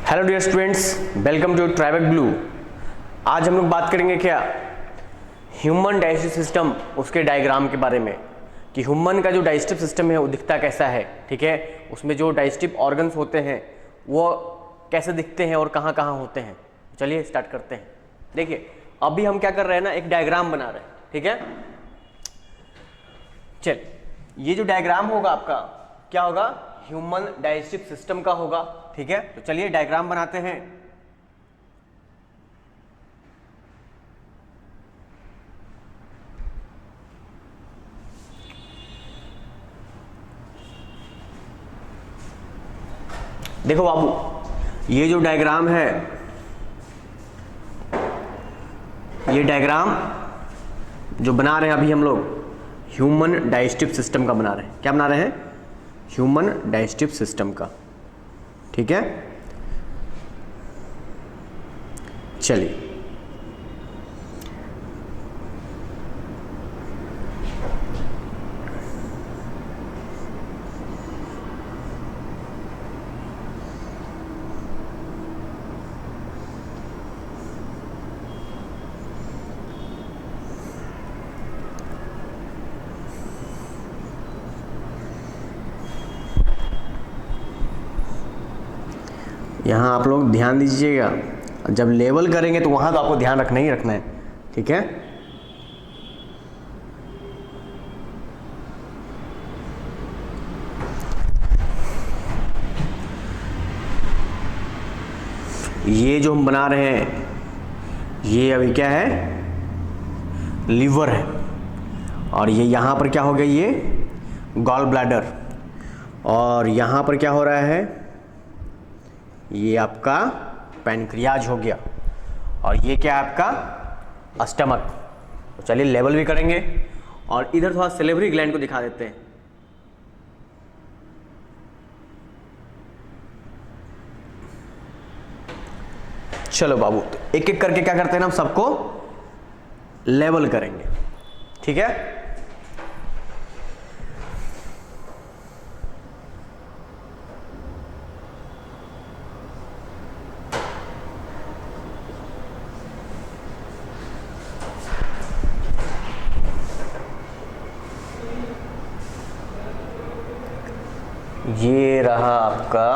Hello dear students, welcome to ट्राइबेक ब्लू। आज हम लोग बात करेंगे क्या, ह्यूमन डाइजेस्टिव सिस्टम, उसके डायग्राम के बारे में कि ह्यूमन का जो डाइजेस्टिव सिस्टम है वो दिखता कैसा है। ठीक है, उसमें जो डाइजेस्टिव ऑर्गन्स होते हैं वो कैसे दिखते हैं और कहाँ कहाँ होते हैं। चलिए स्टार्ट करते हैं। देखिए अभी हम क्या कर रहे हैं ना, एक डायग्राम बना रहे हैं। ठीक है, चल ये जो डायग्राम होगा आपका क्या होगा, ह्यूमन डाइजेस्टिव सिस्टम का होगा। ठीक है, तो चलिए डायग्राम बनाते हैं। देखो बाबू, ये जो डायग्राम है, ये डायग्राम जो बना रहे हैं अभी हम लोग ह्यूमन डाइजेस्टिव सिस्टम का बना रहे हैं। क्या बना रहे हैं? ह्यूमन डाइजेस्टिव सिस्टम का। ठीक है, चलिए यहाँ आप लोग ध्यान दीजिएगा, जब लेवल करेंगे तो वहाँ तो आपको ध्यान रखना ही रखना है। ठीक है, ये जो हम बना रहे हैं ये अभी क्या है, लीवर है, और ये यहाँ पर क्या हो गया, ये गॉल ब्लैडर, और यहाँ पर क्या हो रहा है, ये आपका पैनक्रियाज हो गया, और ये क्या है आपका स्टमक। तो चलिए लेवल भी करेंगे और इधर थोड़ा सेलेवरी ग्लैंड को दिखा देते हैं। चलो बाबू, तो एक एक करके क्या करते हैं ना, हम सबको लेवल करेंगे। ठीक है, ये रहा आपका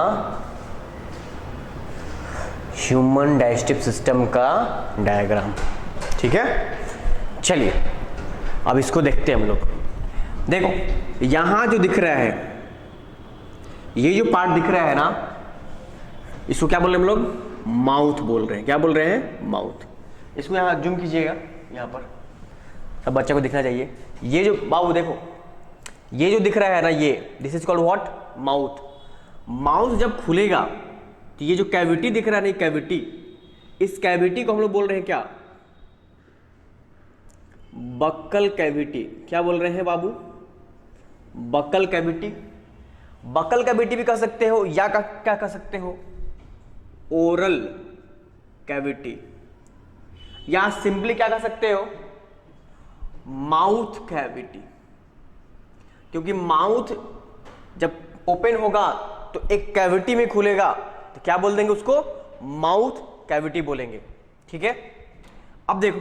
ह्यूमन डाइजेस्टिव सिस्टम का डायग्राम। ठीक है, चलिए अब इसको देखते हैं हम लोग। देखो यहां जो दिख रहा है, ये जो पार्ट दिख रहा है ना, इसको क्या बोल रहे हैं हम लोग, माउथ बोल रहे हैं। क्या बोल रहे हैं? माउथ। इसको यहां जूम कीजिएगा, यहां पर सब बच्चे को दिखना चाहिए। ये जो बाबू देखो, ये जो दिख रहा है ना, ये this is called what, mouth. Mouth जब खुलेगा तो ये जो कैविटी दिख रहा है ना, कैविटी, इस कैविटी को हम लोग बोल रहे हैं क्या, बक्कल कैविटी। क्या बोल रहे हैं बाबू? Buccal cavity. बक्कल कैविटी भी कह सकते हो, या क्या कह सकते हो, ओरल कैविटी, या सिंपली क्या कह सकते हो, माउथ कैविटी। क्योंकि माउथ जब ओपन होगा तो एक कैविटी में खुलेगा, तो क्या बोल देंगे उसको, माउथ कैविटी बोलेंगे। ठीक है, अब देखो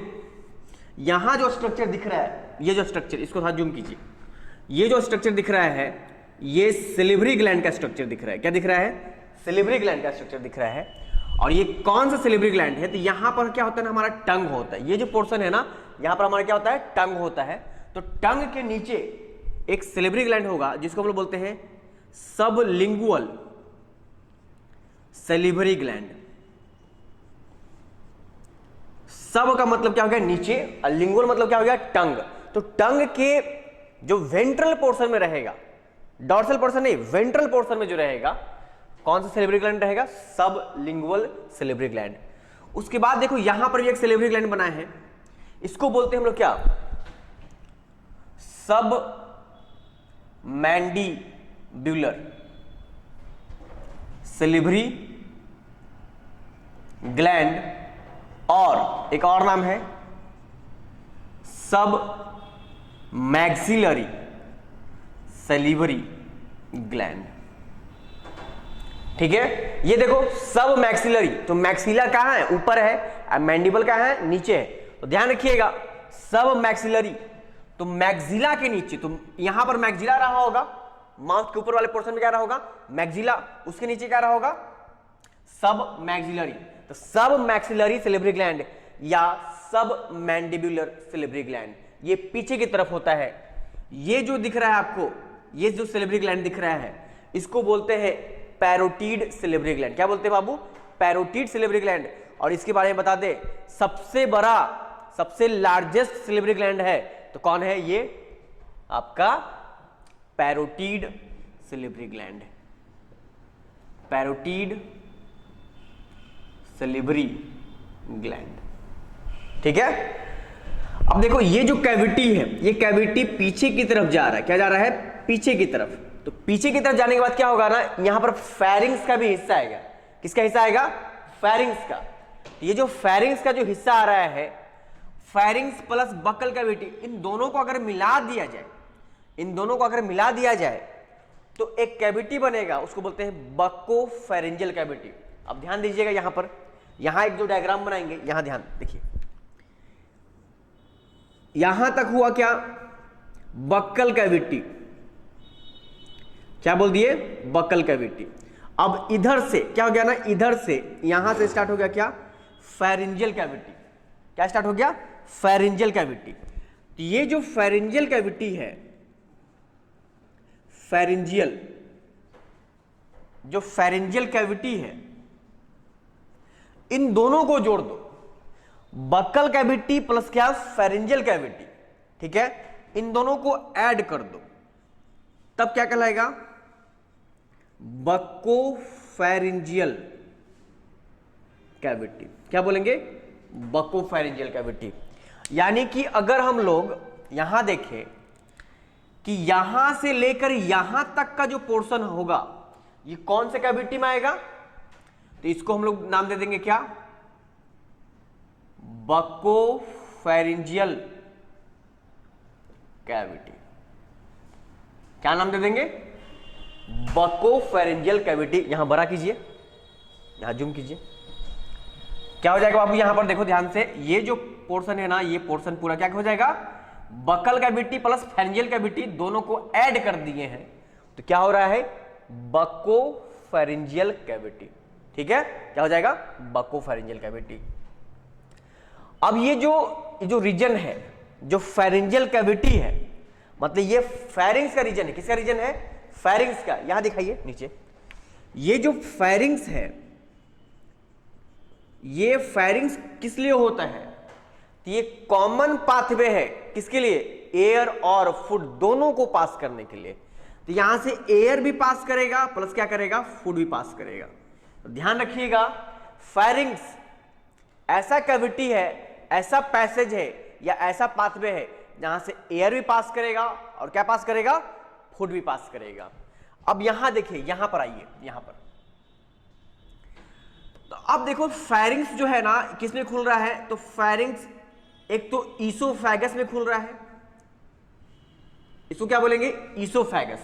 यहां जो स्ट्रक्चर दिख रहा है, ये जो स्ट्रक्चर, इसको थोड़ा जूम कीजिए। ये जो स्ट्रक्चर दिख रहा है, ये सिलिवरी ग्लैंड का स्ट्रक्चर दिख रहा है। क्या दिख रहा है? सिलिवरी ग्लैंड का स्ट्रक्चर दिख रहा है। और ये कौन सा सिलिवरी ग्लैंड है, तो यहां पर क्या होता है ना, हमारा टंग होता है। ये जो पोर्शन है ना, यहां पर हमारा क्या होता है, टंग होता है। तो टंग के नीचे एक सिलिवरी ग्लैंड होगा, जिसको हम लोग बोलते हैं सबलिंगुअल सेलिवरी ग्लैंड। सब का मतलब क्या हो गया, नीचे, और लिंगुअल मतलब क्या हो गया, टंग। तो टंग के जो वेंट्रल पोर्शन में रहेगा, डॉर्सल पोर्शन नहीं, वेंट्रल पोर्शन में जो रहेगा, कौन सा सेलिवरी ग्लैंड रहेगा, सबलिंगुअल सेलिवरी ग्लैंड। उसके बाद देखो यहां पर भी एक सेलिवरी ग्लैंड बनाए हैं, इसको बोलते हैं हम लोग क्या, सब मैंडिब्यूलर सेलिवरी ग्लैंड, और एक और नाम है सब मैक्सिलरी सेलिवरी ग्लैंड। ठीक है, ये देखो सब मैक्सिलरी, तो मैक्सिला कहाँ है, ऊपर है, मैंडिबल कहाँ है, नीचे है। तो ध्यान रखिएगा सब मैक्सिलरी, तो मैक्सिला के नीचे, तो यहां पर मैक्सिला रहा होगा, माउथ के ऊपर वाले पोर्शन में क्या रहा होगा, मैक्सिला, उसके नीचे क्या रहा होगा, सब मैक्सिलरी। तो सब मैक्सिलरी सिलिब्री ग्लैंड या सब मैंडिबुलर सिलिब्री ग्लैंड, ये पीछे की तरफ होता है। ये जो दिख रहा है आपको, ये जो सिलिब्री ग्लैंड दिख रहा है, इसको बोलते हैं पैरोटिड सिलिब्री ग्लैंड। क्या बोलते हैं बाबू, पैरोटिड सिलिब्री ग्लैंड। और इसके बारे में बता दे, सबसे बड़ा, सबसे लार्जेस्ट सिलिब्री ग्लैंड है तो कौन है, ये आपका पैरोटिड सिलिब्री ग्लैंड, पैरोटिड सिलिब्री ग्लैंड। ठीक है, अब देखो ये जो कैविटी है, ये कैविटी पीछे की तरफ जा रहा है, क्या जा रहा है, पीछे की तरफ। तो पीछे की तरफ जाने के बाद क्या होगा ना, यहां पर फेरिंग्स का भी हिस्सा आएगा। किसका हिस्सा आएगा, फेरिंग्स का। ये जो फेरिंग्स का जो हिस्सा आ रहा है, फेरिंग्स प्लस बकल कैविटी, इन दोनों को अगर मिला दिया जाए, इन दोनों को अगर मिला दिया जाए तो एक कैविटी बनेगा, उसको बोलते हैं बकोफेरेंजियल कैविटी। अब ध्यान दीजिएगा यहां पर, यहां एक जो डायग्राम बनाएंगे, यहां ध्यान देखिए, यहां तक हुआ क्या, बक्कल कैविटी, क्या बोल दिए, बक्कल कैविटी। अब इधर से क्या हो गया ना, इधर से यहां से स्टार्ट हो गया क्या, फेरेंजियल कैविटी। क्या स्टार्ट हो गया, फेरेंजियल कैविटी। तो ये जो फेरेंजियल कैविटी है, फेरेंजियल, जो फेरेंजियल कैविटी है, इन दोनों को जोड़ दो, बक्कल कैविटी प्लस क्या, फेरेंजियल कैविटी। ठीक है, इन दोनों को ऐड कर दो, तब क्या कहलाएगा, बकोफेरेंजियल कैविटी। क्या बोलेंगे, बकोफेरेंजियल कैविटी। यानी कि अगर हम लोग यहां देखें कि यहां से लेकर यहां तक का जो पोर्शन होगा, ये कौन से कैविटी में आएगा, तो इसको हम लोग नाम दे देंगे क्या, बकोफेरेंजियल कैविटी। क्या नाम दे देंगे, बकोफेरेंजियल कैविटी। यहां बड़ा कीजिए, यहां जूम कीजिए, क्या हो जाएगा बाबू, यहां पर देखो ध्यान से, ये जो पोर्शन है ना, ये पोर्शन पूरा क्या हो जाएगा, buccal cavity plus pharyngeal cavity दोनों को ऐड कर दिए हैं, तो क्या हो रहा है, बकोफेरेंजियल कैविटी। ठीक है, क्या हो जाएगा, बकोफेरेंजियल कैविटी। अब ये जो रीजन है, जो फेरेंजियल कैविटी है, मतलब ये फेरिंग्स का रीजन है। किसका रीजन है, फेरिंग्स का। यहां दिखाइए नीचे, ये जो फेरिंग्स है, ये फेरिंग्स किस लिए होता है, तो ये कॉमन पाथवे है, किसके लिए, एयर और फूड दोनों को पास करने के लिए। तो यहां से एयर भी पास करेगा प्लस क्या करेगा, फूड भी पास करेगा। तो ध्यान रखिएगा, फेरिंग्स ऐसा कैविटी है, ऐसा पैसेज है या ऐसा पाथवे है जहां से एयर भी पास करेगा और क्या पास करेगा, फूड भी पास करेगा। अब यहां देखिए, यहां पर आइए, यहां पर तो अब देखो फेरिंग्स जो है ना, किस में खुल रहा है, तो फेरिंग्स एक तो ईसोफेगस में खुल रहा है, इसको क्या बोलेंगे, ईसोफेगस।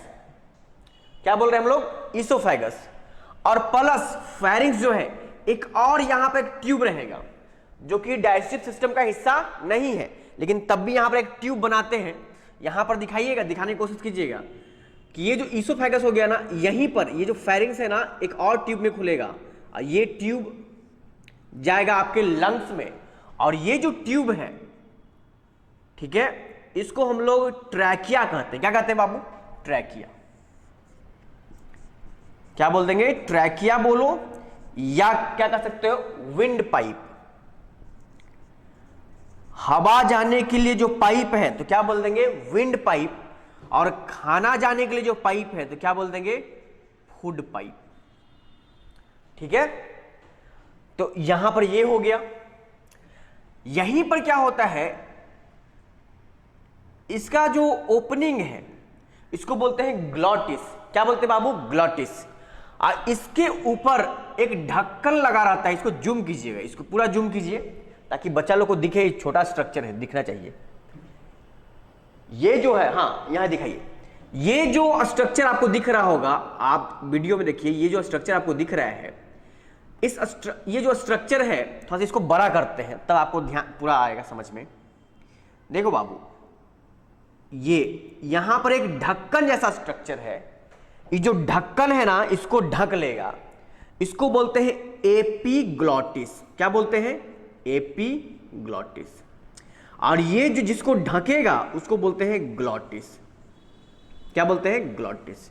क्या बोल रहे हैं हम लोग, ईसोफेगस। और प्लस फेरिंग्स जो है, एक और यहां पर एक ट्यूब रहेगा जो कि डाइजेस्टिव सिस्टम का हिस्सा नहीं है, लेकिन तब भी यहां पर एक ट्यूब बनाते हैं। यहां पर दिखाइएगा, दिखाने की कोशिश कीजिएगा कि ये जो ईसोफेगस हो गया ना, यहीं पर ये जो फेरिंग्स है ना, एक और ट्यूब में खुलेगा, और ये ट्यूब जाएगा आपके लंग्स में, और ये जो ट्यूब है, ठीक है, इसको हम लोग ट्रैकिया कहते हैं। क्या कहते हैं बाबू, ट्रैकिया। क्या बोल देंगे, ट्रैकिया बोलो, या क्या कह सकते हो, विंड पाइप। हवा जाने के लिए जो पाइप है तो क्या बोल देंगे, विंड पाइप। और खाना जाने के लिए जो पाइप है तो क्या बोल देंगे, फूड पाइप। ठीक है, तो यहां पर ये हो गया। यहीं पर क्या होता है, इसका जो ओपनिंग है इसको बोलते हैं ग्लॉटिस। क्या बोलते हैं बाबू, ग्लॉटिस। और इसके ऊपर एक ढक्कन लगा रहता है, इसको जूम कीजिएगा, इसको पूरा जूम कीजिए ताकि बच्चा लोग को दिखे, छोटा स्ट्रक्चर है, दिखना चाहिए। ये जो है, हाँ यहां दिखाइए, ये जो स्ट्रक्चर आपको दिख रहा होगा, आप वीडियो में देखिए, ये जो स्ट्रक्चर आपको दिख रहा है, ये जो स्ट्रक्चर है, थोड़ा सा इसको बड़ा करते हैं तब आपको ध्यान पूरा आएगा समझ में। देखो बाबू, ये यहां पर एक ढक्कन जैसा स्ट्रक्चर है, ये जो ढक्कन है ना, इसको ढक लेगा, इसको बोलते हैं एपीग्लॉटिस। क्या बोलते हैं? एपीग्लॉटिस। और ये जो जिसको ढकेगा उसको बोलते हैं ग्लॉटिस। क्या बोलते हैं? ग्लॉटिस।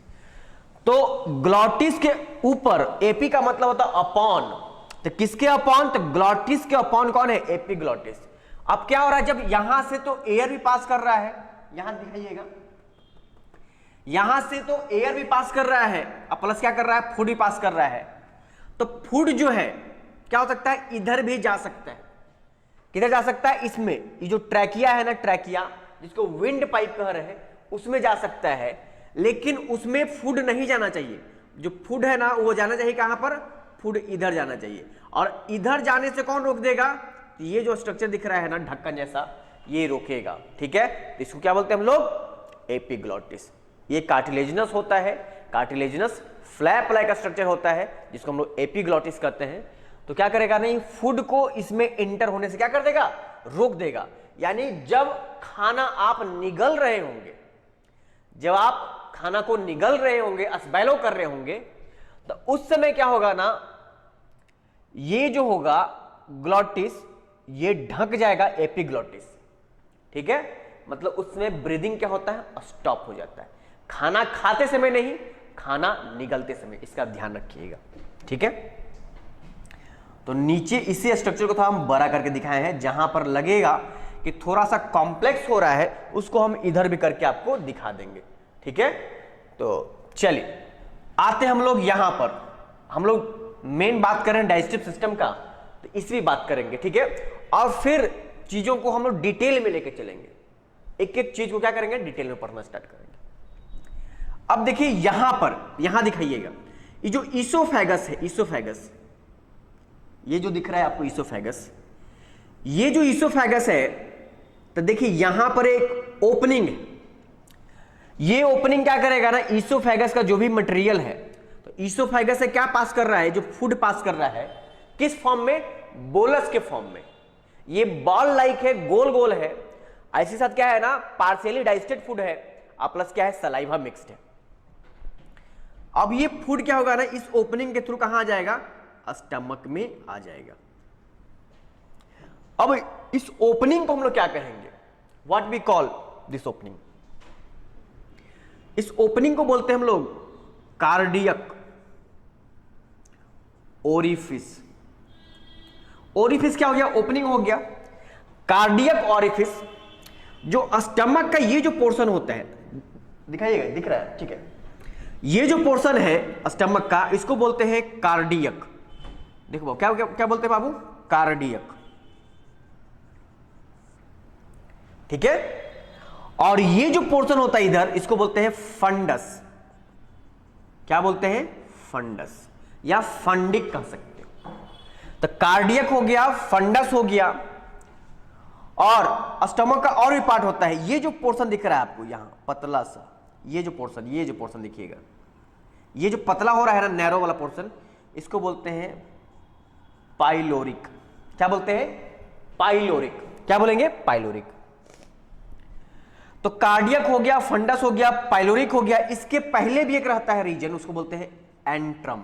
तो ग्लॉटिस के ऊपर, एपी का मतलब होता है अपॉन, तो किसके अपॉन? तो ग्लॉटिस के अपॉन कौन है? एपीग्लॉटिस। अब क्या हो रहा है, जब यहां से तो एयर भी पास कर रहा है, यहां दिखाइएगा, यहां से तो एयर भी पास कर रहा है, अब प्लस क्या कर रहा है? फूड भी पास कर रहा है। तो फूड जो है क्या हो सकता है? इधर भी जा सकता है। किधर जा सकता है? इसमें, ये जो ट्रैकिया है ना, ट्रैकिया जिसको विंड पाइप कह रहे हैं, उसमें जा सकता है, लेकिन उसमें फूड नहीं जाना चाहिए। जो फूड है ना, वो जाना चाहिए कहां पर? फूड इधर जाना चाहिए। और इधर जाने से कौन रोक देगा? ये जो स्ट्रक्चर दिख रहा है ना ढक्कन जैसा, ये रोकेगा। ठीक है, तो इसको क्या बोलते हैं हम लोग? एपीग्लॉटिस। ये कार्टिलेजिनस होता है, कार्टिलेजिनस फ्लैप लाइक का स्ट्रक्चर होता है, जिसको हम लोग एपीग्लॉटिस कहते हैं। तो क्या करेगा? नहीं, फूड को इसमें एंटर होने से क्या कर देगा? रोक देगा। यानी जब खाना आप निगल रहे होंगे, जब आप खाना को निगल रहे होंगे, अस्वैलो कर रहे होंगे, तो उस समय क्या होगा ना, ये जो होगा ग्लॉटिस, ये ढक जाएगा एपीग्लॉटिस। ठीक है, मतलब उसमें ब्रीदिंग क्या होता है? स्टॉप हो जाता है। खाना खाते समय नहीं, खाना निगलते समय, इसका ध्यान रखिएगा। ठीक है, तो नीचे इसी स्ट्रक्चर को थोड़ा हम बड़ा करके दिखाए हैं, जहां पर लगेगा कि थोड़ा सा कॉम्प्लेक्स हो रहा है, उसको हम इधर भी करके आपको दिखा देंगे। ठीक है, तो चलिए आते हम लोग यहां पर, हम लोग मेन बात करें डाइजेस्टिव सिस्टम का, तो इसकी बात करेंगे। ठीक है, और फिर चीजों को हम लोग डिटेल में लेके चलेंगे, एक एक चीज को क्या करेंगे? डिटेल में पढ़ना स्टार्ट करेंगे। अब देखिए यहां पर, यहां दिखाइएगा, ये जो ईसोफेगस है, ईसोफेगस, ये जो दिख रहा है आपको ईसोफेगस, ये जो ईसोफेगस है, तो देखिए यहां पर एक ओपनिंग है। ये ओपनिंग क्या करेगा ना, ईसोफेगस का जो भी मटेरियल है, तो ईसोफेगस से क्या पास कर रहा है? जो फूड पास कर रहा है, किस फॉर्म में? बोलस के फॉर्म में। ये बॉल लाइक है, गोल गोल है। ऐसे साथ क्या है ना, पार्शियली डाइजेस्टेड फूड है, और प्लस क्या है? सलाइवा मिक्स्ड है। अब ये फूड क्या होगा ना, इस ओपनिंग के थ्रू कहां आ जाएगा? स्टमक में आ जाएगा। अब इस ओपनिंग को हम लोग क्या कहेंगे? What we call this opening? इस ओपनिंग को बोलते हैं हम लोग कार्डियक ओरिफिस। ओरिफिस क्या हो गया? ओपनिंग हो गया। कार्डियक ओरिफिस, जो स्टमक का ये जो पोर्शन होता है, दिखाइएगा, दिख रहा है? ठीक है, ये जो पोर्शन है स्टमक का, इसको बोलते हैं कार्डियक। देखो क्या क्या, क्या बोलते हैं बाबू? कार्डियक। ठीक है, और ये जो पोर्शन होता है इधर, इसको बोलते हैं फंडस। क्या बोलते हैं? फंडस, या फंडिक कह सकते हो। तो कार्डियक हो गया, फंडस हो गया, और स्टमक का और भी पार्ट होता है। ये जो पोर्शन दिख रहा है आपको यहां पतला सा, ये जो पोर्शन दिखिएगा, ये जो पतला हो रहा है ना, नैरो वाला पोर्शन, इसको बोलते हैं पाइलोरिक। क्या बोलते हैं? पाइलोरिक। क्या बोलेंगे? पाइलोरिक। तो कार्डियक हो गया, फंडस हो गया, पाइलोरिक हो गया। इसके पहले भी एक रहता है रीजन, उसको बोलते हैं एंट्रम।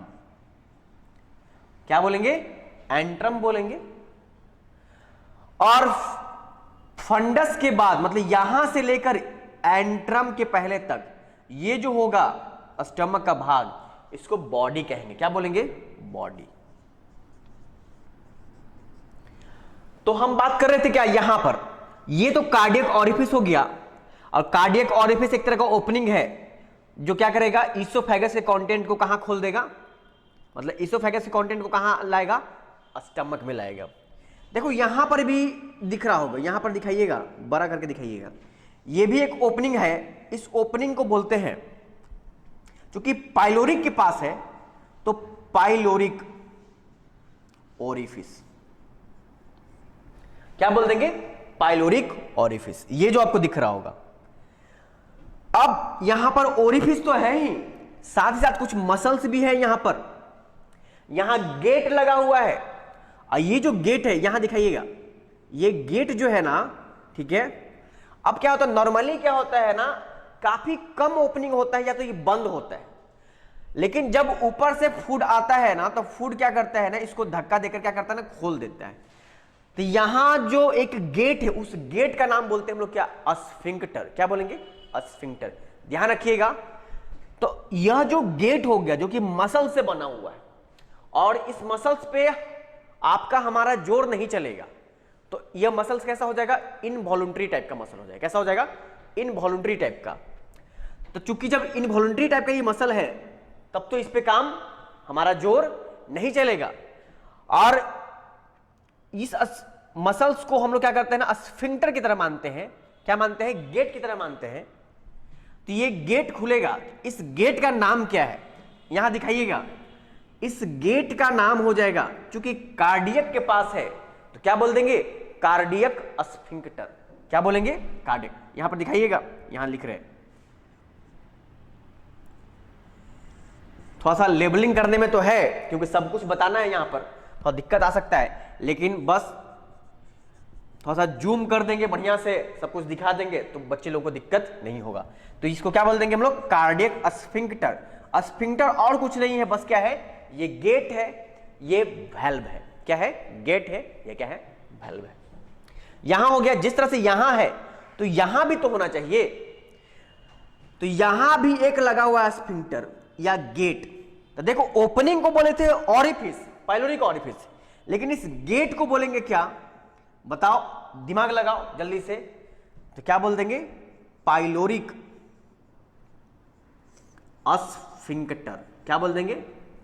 क्या बोलेंगे? एंट्रम बोलेंगे। और फंडस के बाद, मतलब यहां से लेकर एंट्रम के पहले तक, ये जो होगा स्टमक का भाग, इसको बॉडी कहेंगे। क्या बोलेंगे? बॉडी। तो हम बात कर रहे थे क्या यहां पर, ये तो कार्डियक ओरिफिस हो गया, और कार्डियक ओरिफिस एक तरह का ओपनिंग है जो क्या करेगा? ईसोफेगस के कंटेंट को कहां खोल देगा? मतलब ईसोफेगस के कंटेंट को कहां लाएगा? स्टमक में लाएगा। देखो यहां पर भी दिख रहा होगा, यहां पर दिखाइएगा, बड़ा करके दिखाइएगा, ये भी एक ओपनिंग है। इस ओपनिंग को बोलते हैं, क्योंकि पाइलोरिक के पास है तो पाइलोरिक ओरिफिस। क्या बोल देंगे? Pyloric orifice. ये जो आपको दिख रहा होगा, अब यहां पर ओरिफिस तो है ही, साथ ही साथ कुछ मसल्स भी है यहां पर। यहां गेट लगा हुआ है, और ये जो गेट है यहां दिखाइएगा, ये गेट जो है ना, ठीक है। अब क्या होता है, नॉर्मली क्या होता है ना, काफी कम ओपनिंग होता है या तो ये बंद होता है, लेकिन जब ऊपर से फूड आता है ना, तो फूड क्या करता है ना, इसको धक्का देकर क्या करता है ना, खोल देता है। तो यहां जो एक गेट है, उस गेट का नाम बोलते हैं हम लोग क्या, अस्फिंक्टर। क्या बोलेंगे, अस्फिंक्टर। ध्यान रखिएगा। तो यह जो गेट हो गया, जो कि मसल से बना हुआ है, और इस मसल्स पे आपका हमारा जोर नहीं चलेगा, तो यह मसल्स कैसा हो जाएगा, इनवॉलुंटरी टाइप का मसल हो जाएगा। कैसा हो जाएगा, इनवॉलुंटरी टाइप का। तो चूंकि जब इनवॉलुंटरी टाइप का ये मसल है, तब तो इस पे काम हमारा जोर नहीं चलेगा, और इस मसल्स को हम लोग क्या करते हैं ना, स्फिंक्टर की तरह मानते हैं। क्या मानते हैं, गेट की तरह मानते हैं। तो ये गेट खुलेगा, इस गेट का नाम क्या है, यहां दिखाइएगा। इस गेट का नाम हो जाएगा, क्योंकि कार्डियक के पास है, तो क्या बोल देंगे, कार्डियक स्फिंक्टर। क्या बोलेंगे, कार्डियक। यहां पर दिखाइएगा, यहां लिख रहे हैं। थोड़ा सा लेबलिंग करने में तो है, क्योंकि सब कुछ बताना है, यहां पर थोड़ा दिक्कत आ सकता है, लेकिन बस थोड़ा सा जूम कर देंगे, बढ़िया से सब कुछ दिखा देंगे, तो बच्चे लोगों को दिक्कत नहीं होगा। तो इसको क्या बोल देंगे हम लोग, कार्डियक स्फिंक्टर। स्फिंक्टर और कुछ नहीं है, बस क्या है, ये गेट है, ये वैल्व है। क्या है, गेट है, ये क्या है, वैल्व है। यहां हो गया, जिस तरह से यहां है, तो यहां भी तो होना चाहिए। तो यहां भी एक लगा हुआ है स्फिंक्टर या गेट। तो देखो, ओपनिंग को बोले थे ऑरिफिस, पाइलोरिक ऑरिफिस, लेकिन इस गेट को बोलेंगे क्या, बताओ, दिमाग लगाओ जल्दी से। तो क्या बोल देंगे, पाइलोरिक स्फिंक्टर। क्या बोल देंगे,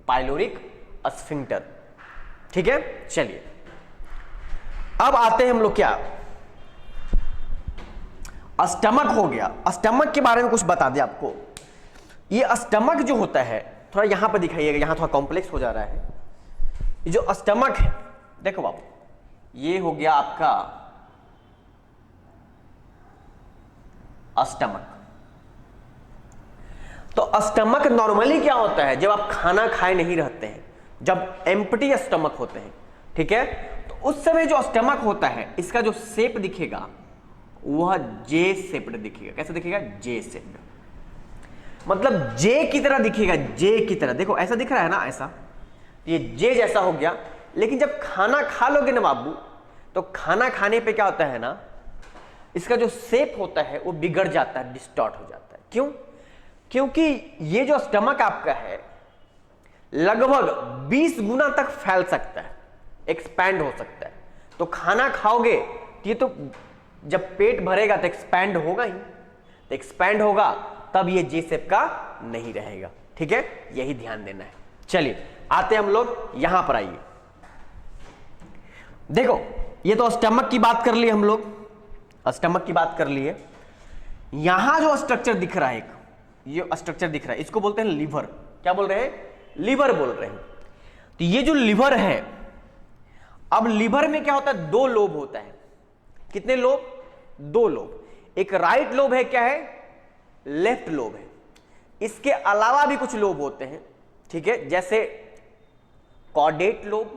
पाइलोरिक स्फिंक्टर। ठीक है, चलिए अब आते हैं हम लोग क्या, स्टमक हो गया। स्टमक के बारे में कुछ बता दें आपको। ये स्टमक जो होता है, थोड़ा यहां पर दिखाइएगा, यहां थोड़ा कॉम्प्लेक्स हो जा रहा है। ये जो स्टमक है, देखो बाबू, ये हो गया आपका स्टमक। तो स्टमक नॉर्मली क्या होता है, जब आप खाना खाए नहीं रहते हैं, जब एम्प्टी स्टमक होते हैं, ठीक है, तो उस समय जो स्टमक होता है, इसका जो शेप दिखेगा वह जे शेप्ड दिखेगा। कैसे दिखेगा, जे शेप्ड, मतलब जे की तरह दिखेगा, जे की तरह। देखो ऐसा दिख रहा है ना, ऐसा, ये जे जैसा हो गया। लेकिन जब खाना खा लोगे ना बाबू, तो खाना खाने पे क्या होता है ना, इसका जो शेप होता है वो बिगड़ जाता है, डिस्टॉर्ट हो जाता है। क्यों, क्योंकि ये जो स्टमक आपका है लगभग 20 गुना तक फैल सकता है, एक्सपैंड हो सकता है। तो खाना खाओगे तो ये तो जब पेट भरेगा तो एक्सपैंड होगा ही, तो एक्सपैंड होगा तब ये जे शेप का नहीं रहेगा। ठीक है, यही ध्यान देना है। चलिए आते हम लोग यहां पर, आइए। देखो, ये तो स्टमक की बात कर ली हम लोग, स्टमक की बात कर ली है। यहां जो स्ट्रक्चर दिख रहा है, एक ये स्ट्रक्चर दिख रहा है, इसको बोलते हैं लीवर। क्या बोल रहे हैं, लीवर बोल रहे हैं। तो ये जो लीवर है, अब लीवर में क्या होता है, दो लोब होता है। कितने लोब, दो लोब। एक राइट लोब है, क्या है, लेफ्ट लोब है। इसके अलावा भी कुछ लोब होते हैं, ठीक है, जैसे कॉर्डेट लोब,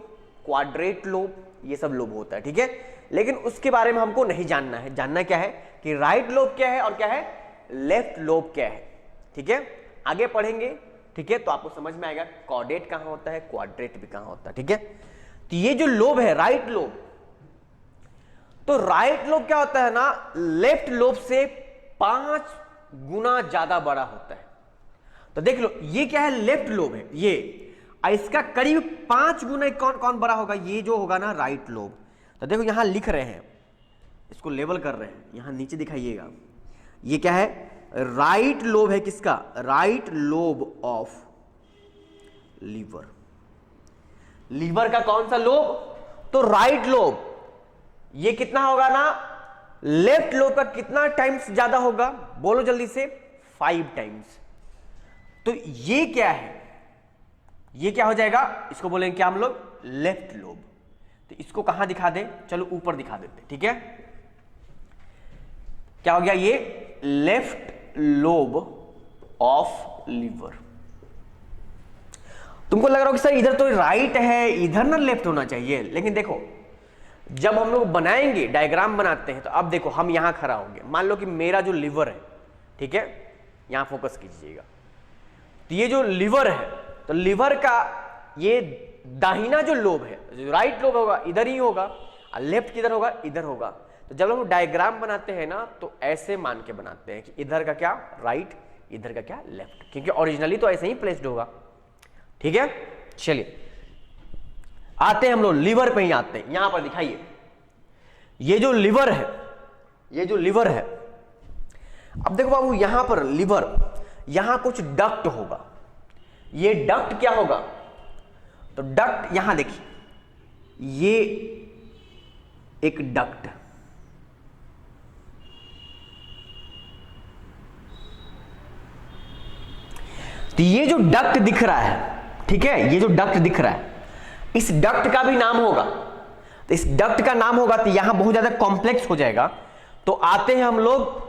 क्वाड्रेट लोब, ये सब लोब होता है। ठीक है, लेकिन उसके बारे में हमको नहीं जानना है। जानना क्या है कि राइट लोब क्या है और क्या है लेफ्ट लोब क्या है। ठीक है, आगे पढ़ेंगे, ठीक है, तो आपको समझ में आएगा कॉर्डेट कहां होता है, क्वाड्रेट भी कहां होता है। ठीक है, तो ये जो लोब है राइट लोब, तो राइट लोब क्या होता है ना, लेफ्ट लोब से 5 गुना ज्यादा बड़ा होता है। तो देख लो, ये क्या है, लेफ्ट लोब है ये, इसका करीब 5 गुना कौन कौन बड़ा होगा, ये जो होगा ना राइट लोब। तो देखो यहां लिख रहे हैं, इसको लेबल कर रहे हैं, यहां नीचे दिखाइएगा, ये क्या है, राइट लोब है। किसका, right lobe of liver. Liver का कौन सा लोब, तो राइट लोब। ये कितना होगा ना, लेफ्ट लोब का कितना टाइम्स ज्यादा होगा, बोलो जल्दी से, 5 टाइम्स। तो ये क्या है, ये क्या हो जाएगा, इसको बोलेंगे क्या हम लोग, लेफ्ट लोब। तो इसको कहां दिखा दें, चलो ऊपर दिखा देते। ठीक है, क्या हो गया, ये लेफ्ट लोब ऑफ लीवर। तुमको लग रहा हो कि सर इधर तो राइट है, इधर ना लेफ्ट होना चाहिए, लेकिन देखो जब हम लोग बनाएंगे, डायग्राम बनाते हैं, तो अब देखो हम यहां खड़ा होंगे, मान लो कि मेरा जो लीवर है, ठीक है, यहां फोकस कीजिएगा, तो ये जो लीवर है, तो लीवर का ये दाहिना जो लोब है, जो राइट लोब होगा इधर ही होगा, और लेफ्ट किधर होगा, इधर होगा। तो जब हम डायग्राम बनाते हैं ना, तो ऐसे मान के बनाते हैं कि इधर का क्या राइट, इधर का क्या लेफ्ट, क्योंकि ओरिजिनली तो ऐसे ही प्लेस्ड होगा। ठीक है, चलिए आते हैं हम लोग लीवर पे ही आते हैं। यहां पर दिखाइए, ये जो लीवर है, ये जो लीवर है, अब देखो बाबू यहां पर लीवर, यहां कुछ डक्ट होगा, ये डक्ट क्या होगा, तो डक्ट यहां देखिए, ये एक डक्ट, तो ये जो डक्ट दिख रहा है, ठीक है, ये जो डक्ट दिख रहा है, इस डक्ट का भी नाम होगा, तो इस डक्ट का नाम होगा, तो यहां बहुत ज्यादा कॉम्प्लेक्स हो जाएगा। तो आते हैं हम लोग,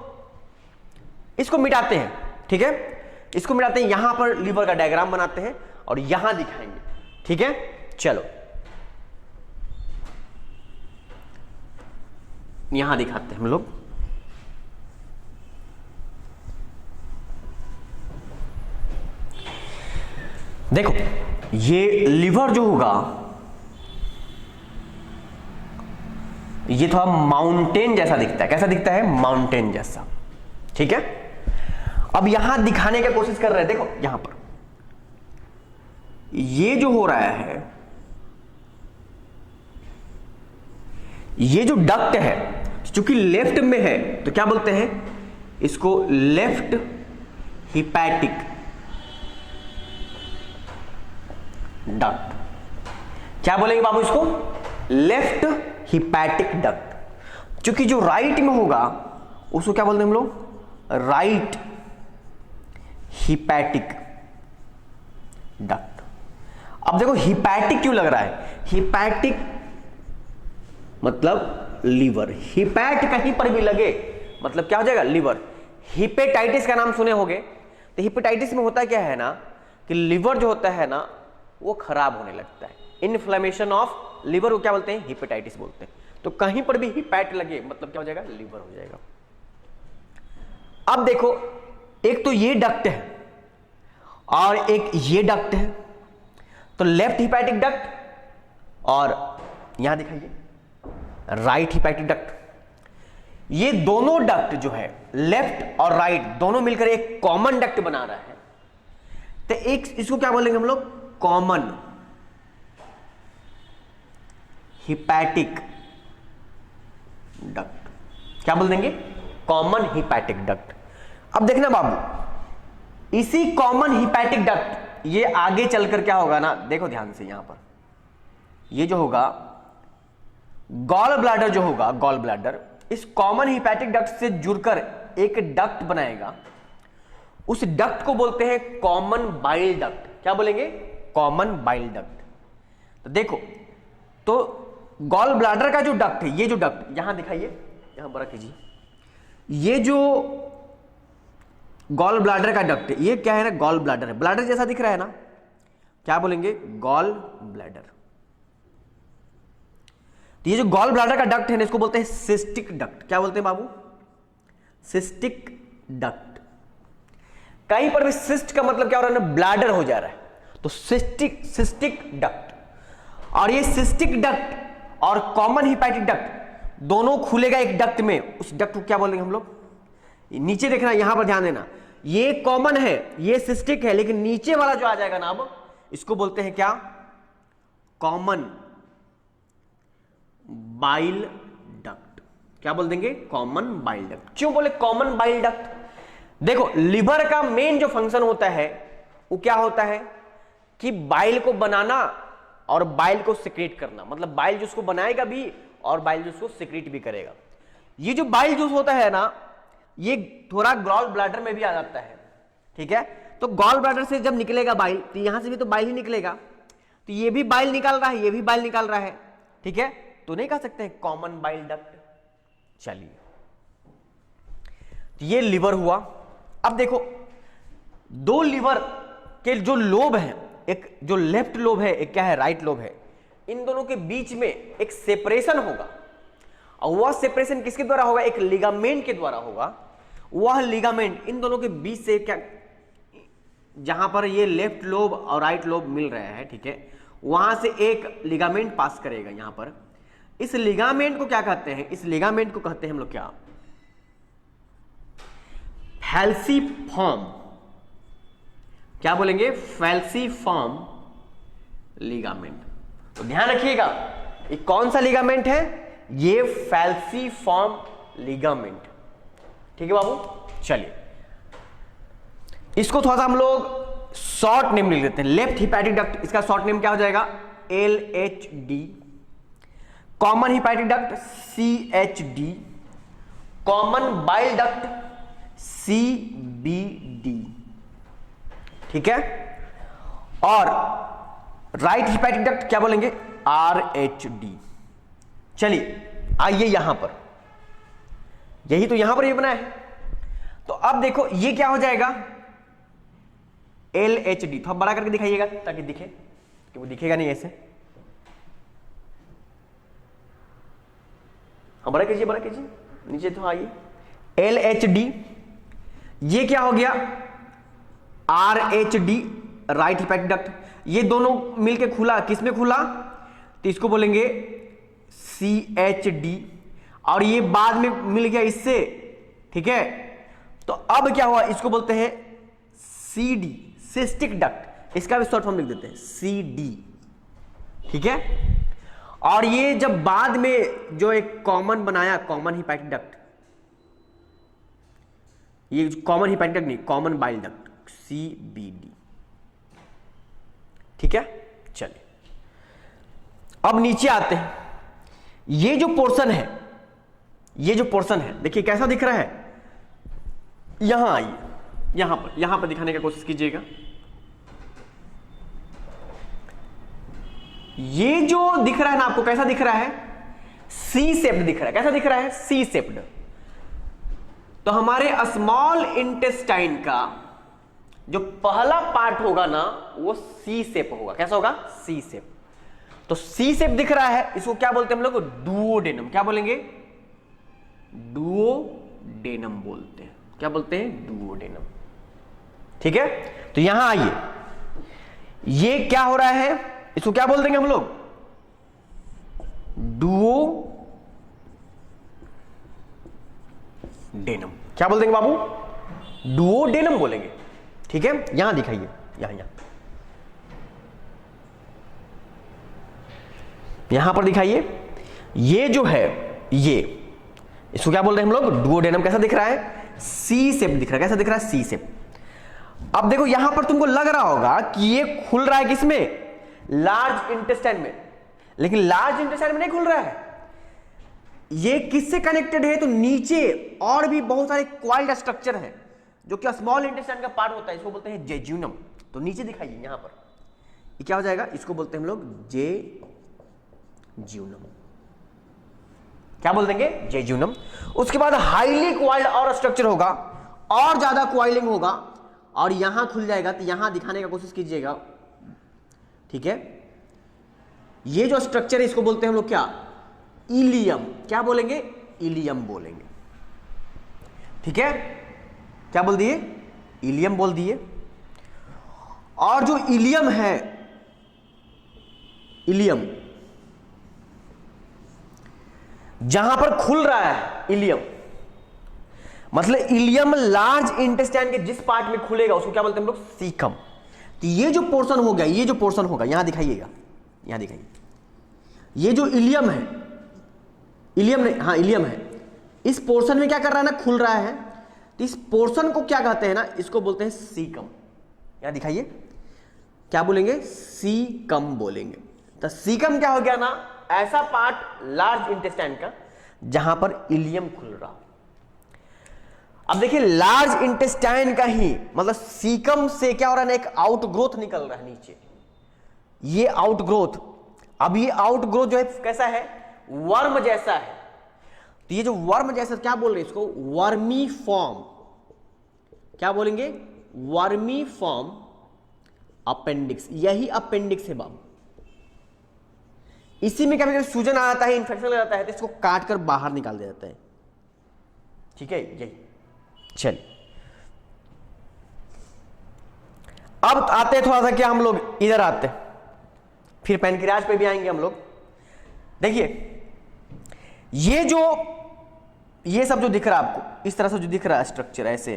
इसको मिटाते हैं, ठीक है, इसको मिटाते हैं, यहां पर लीवर का डायग्राम बनाते हैं और यहां दिखाएंगे। ठीक है, चलो यहां दिखाते हैं हम लोग। देखो ये लीवर जो होगा, ये थोड़ा माउंटेन जैसा दिखता है, कैसा दिखता है, माउंटेन जैसा। ठीक है, अब यहां दिखाने की कोशिश कर रहे हैं, देखो यहां पर ये जो हो रहा है, ये जो डक्ट है, चूंकि लेफ्ट में है, तो क्या बोलते हैं इसको, लेफ्ट हिपैटिक डक्ट। क्या बोलेंगे बाबू इसको, लेफ्ट हिपैटिक डक्ट। चूंकि जो राइट में होगा उसको क्या बोलते हैं हम लोग, राइट हिपैटिक डक्ट। अब देखो हिपैटिक क्यों लग रहा है, हिपैटिक मतलब लीवर, हिपैट कहीं पर भी लगे मतलब क्या हो जाएगा, लीवर। हिपेटाइटिस का नाम सुने होंगे, तो हिपेटाइटिस में होता क्या है ना, कि लीवर जो होता है ना वो खराब होने लगता है, इन्फ्लेमेशन ऑफ लीवर को क्या बोलते हैं, हिपेटाइटिस बोलते हैं। तो कहीं पर भी हिपैट लगे मतलब क्या हो जाएगा, लीवर हो जाएगा। अब देखो एक तो ये डक्ट है और एक ये डक्ट है, तो लेफ्ट हिपैटिक डक्ट और यहां दिखाइए राइट हिपैटिक डक्ट। ये दोनों डक्ट जो है लेफ्ट और राइट दोनों मिलकर एक कॉमन डक्ट बना रहा है, तो एक इसको क्या बोलेंगे हम लोग, कॉमन हिपैटिक डक्ट। क्या बोल देंगे, कॉमन हिपैटिक डक्ट। अब देखना बाबू, इसी कॉमन हिपैटिक डक्ट ये आगे चलकर क्या होगा ना, देखो ध्यान से, यहां पर ये जो होगा गॉल ब्लैडर जो होगा, गॉल ब्लैडर इस कॉमन हिपैटिक डक्ट से जुड़कर एक डक्ट बनाएगा, उस डक्ट को बोलते हैं कॉमन बाइल डक्ट। क्या बोलेंगे, कॉमन बाइल डक्ट। तो देखो, तो गॉल ब्लैडर का जो डक्ट है, ये जो डक्ट यहां दिखाइए, यहां बड़ा कीजिए, ये जो गॉल ब्लैडर का डक्ट है, ये क्या है ना, गॉल ब्लैडर है, ब्लैडर जैसा दिख रहा है ना, क्या बोलेंगे, गॉल ब्लैडर। तो ये जो गॉल ब्लैडर का डक्ट है ना, इसको बोलते हैं सिस्टिक डक्ट। क्या बोलते हैं बाबू, सिस्टिक डक्ट। कहीं पर भी सिस्ट का मतलब क्या हो रहा है ना, ब्लैडर हो जा रहा है, तो सिस्टिक डक्ट। और ये सिस्टिक डक्ट और कॉमन हिपैटिक डक्ट दोनों खुलेगा एक डक्ट में, उस डक्ट को क्या बोलेंगे हम लोग, नीचे देखना, यहां पर ध्यान देना, ये कॉमन है, ये सिस्टिक है, लेकिन नीचे वाला जो आ जाएगा ना, अब इसको बोलते हैं क्या, कॉमन बाइल डक्ट। क्या बोल देंगे, कॉमन बाइल डक्ट। क्यों बोले कॉमन बाइल डक्ट, देखो लिवर का मेन जो फंक्शन होता है वो क्या होता है कि बाइल को बनाना और बाइल को सिक्रेट करना, मतलब बाइल जूस को बनाएगा भी और बाइल जूस को सिक्रेट भी करेगा। ये जो बाइल जूस होता है ना, ये थोड़ा गॉल ब्लैडर में भी आ जाता है, ठीक है। तो गॉल ब्लैडर से जब निकलेगा बाइल, तो यहां से भी तो बाइल ही निकलेगा, तो ये भी बाइल निकाल रहा है, ये भी बाइल निकाल रहा है, ठीक है, तो नहीं कह सकते कॉमन बाइल डक्ट। चलिए, तो ये लिवर हुआ, अब देखो, दो लीवर के जो लोब है, एक जो लेफ्ट लोब है, एक क्या है राइट लोब है, इन दोनों के बीच में एक सेपरेशन होगा, और वह सेपरेशन किसके द्वारा होगा? एक लिगामेंट के द्वारा होगा। वह लिगामेंट इन दोनों के बीच से क्या, जहां पर ये लेफ्ट लोब और राइट लोब मिल रहे हैं, ठीक है, वहां से एक लिगामेंट पास करेगा यहां पर। इस लिगामेंट को क्या कहते हैं? इस लिगामेंट को कहते हैं हम लोग क्या? फैल्सीफॉर्म। क्या बोलेंगे? फैल्सीफॉर्म लिगामेंट। तो ध्यान रखिएगा, ये कौन सा लिगामेंट है? ये फैल्सीफॉर्म लिगामेंट। ठीक है बाबू, चलिए इसको थोड़ा सा हम लोग शॉर्ट नेम लिख देते हैं। लेफ्ट हिपैटिक डक्ट, इसका शॉर्ट नेम क्या हो जाएगा? LHD। Common hepatic duct CHD। Common bile duct CBD। ठीक है, और राइट हिपैटिक डक्ट क्या बोलेंगे? RHD। चलिए आइए यहां पर, यही तो यहां पर ये बना है। तो अब देखो ये क्या हो जाएगा? LHD। थोड़ा बड़ा करके दिखाइएगा ताकि दिखे, कि वो दिखेगा नहीं ऐसे। हाँ बड़ा कीजिए, बड़ा कीजिए, नीचे तो आइए। LHD, ये क्या हो गया? RHD, right hepatic duct. ये दोनों मिलके खुला, किसमें खुला? तो इसको बोलेंगे CHD, और ये बाद में मिल गया इससे। ठीक है, तो अब क्या हुआ? इसको बोलते हैं CD, सिस्टिक डक्ट। इसका भी शॉर्ट फॉर्म लिख देते हैं CD। ठीक है, और ये जब बाद में जो एक कॉमन बनाया, कॉमन हिपैटिक डक्ट, ये कॉमन हिपैटिक डक्ट नहीं, कॉमन बाइल डक्ट CBD। ठीक है, चलिए अब नीचे आते हैं। ये जो पोर्शन है, ये जो पोर्शन है, देखिए कैसा दिख रहा है। यहां आइए, यहां पर दिखाने की कोशिश कीजिएगा। ये जो दिख रहा है ना आपको, कैसा दिख रहा है? सी शेप्ड दिख रहा है। कैसा दिख रहा है? C shaped. तो हमारे स्मॉल इंटेस्टाइन का जो पहला पार्ट होगा ना, वो सी शेप होगा। कैसा होगा? सी शेप। तो सी शेप दिख रहा है, इसको क्या बोलते हैं हम लोग? डुओडेनम। क्या बोलेंगे? डुओडेनम बोलते हैं। क्या बोलते हैं? डुओडेनम। ठीक है, तो यहां आइए, ये क्या हो रहा है? इसको क्या बोल देंगे हम लोग? डुओडेनम। क्या बोल देंगे बाबू? डुओडेनम बोलेंगे। ठीक है, यहां दिखाइए, यहां पर दिखाइए। ये जो है, ये इसको क्या बोल रहे हैं हम लोग? डुओडेनम। कैसा दिख रहा है? सी शेप दिख रहा है। कैसा दिख रहा है? सी शेप। अब देखो यहां पर तुमको लग रहा होगा कि ये खुल रहा है किसमें? लार्ज इंटेस्टाइन में। लेकिन लार्ज इंटेस्टाइन में नहीं खुल रहा है। ये किससे कनेक्टेड है? तो नीचे और भी बहुत सारे क्वाइल्ड स्ट्रक्चर है जो कि स्मॉल इंटेस्टाइन का पार्ट होता है। इसको बोलते हैं जेजुनम। तो नीचे दिखाइए यहां पर, ये क्या हो जाएगा? इसको बोलते हैं हम लोग जेजुनम। क्या बोल देंगे? जेजुनम। उसके बाद हाईली क्वाइल्ड और स्ट्रक्चर होगा, और ज्यादा क्वाइलिंग होगा, और यहां खुल जाएगा। तो यहां दिखाने का कोशिश कीजिएगा। ठीक है, ये जो स्ट्रक्चर है इसको बोलते हैं हम लोग क्या? इलियम। क्या बोलेंगे? इलियम बोलेंगे। ठीक है, क्या बोल दिए? इलियम बोल दिए। और जो इलियम है, इलियम जहां पर खुल रहा है, इलियम मतलब इलियम लार्ज इंटेस्टाइन के जिस पार्ट में खुलेगा उसको क्या बोलते हैं हम लोग? सीकम। तो ये जो पोर्शन हो गया, ये जो पोर्शन होगा, यहां दिखाइएगा, यहां दिखाइए। ये जो इलियम है, इलियम नहीं, हाँ इलियम है, इस पोर्शन में क्या कर रहा है ना? खुल रहा है। तो इस पोर्शन को क्या कहते हैं ना? इसको बोलते हैं सीकम। यहां दिखाइए, क्या बोलेंगे? सीकम बोलेंगे। तो सीकम क्या हो गया ना? ऐसा पार्ट लार्ज इंटेस्टाइन का जहां पर इलियम खुल रहा। अब देखिए लार्ज इंटेस्टाइन का ही मतलब सीकम से क्या हो रहा है ना? एक आउटग्रोथ निकल रहा है नीचे। ये आउटग्रोथ, अब ये आउटग्रोथ जो है कैसा है? वर्म जैसा है। तो ये जो वर्म जैसा, क्या बोल रहे हैं इसको? Vermi form. क्या बोलेंगे? वर्मी फॉर्म अपेंडिक्स, यही अपेंडिक्स है बाबू। इसी में कभी कभी सूजन आ जाता है, इन्फेक्शन लग जाता है, तो इसको काट कर बाहर निकाल दिया जाता है। ठीक है, यही। चलिए अब आते हैं थोड़ा सा, क्या हम लोग इधर आते हैं, फिर पैनक्रियाज पे भी आएंगे हम लोग। देखिए ये सब जो दिख रहा है आपको, इस तरह से जो दिख रहा है स्ट्रक्चर ऐसे,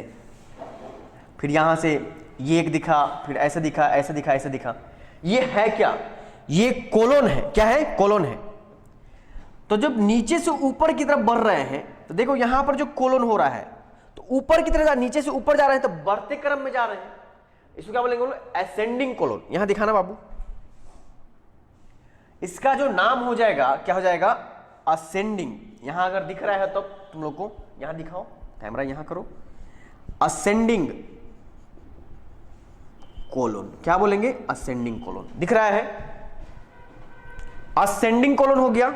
फिर यहां से ये एक दिखा, फिर ऐसा दिखा, ऐसा दिखा, ऐसा दिखा, ये है क्या? ये कोलोन है। क्या है? कोलोन है। तो जब नीचे से ऊपर की तरफ बढ़ रहे हैं तो देखो यहां पर जो कोलोन हो रहा है, तो ऊपर की तरफ, नीचे से ऊपर जा रहे हैं तो बढ़ते क्रम में जा रहे हैं, इसको क्या बोलेंगे? Ascending colon. यहां दिखाना बाबू, इसका जो नाम हो जाएगा, क्या हो जाएगा? असेंडिंग। यहां अगर दिख रहा है तो तुम लोग को यहां दिखाओ, कैमरा यहां करो, असेंडिंग कोलोन। क्या बोलेंगे? Ascending colon. दिख रहा है? असेंडिंग कोलोन हो गया।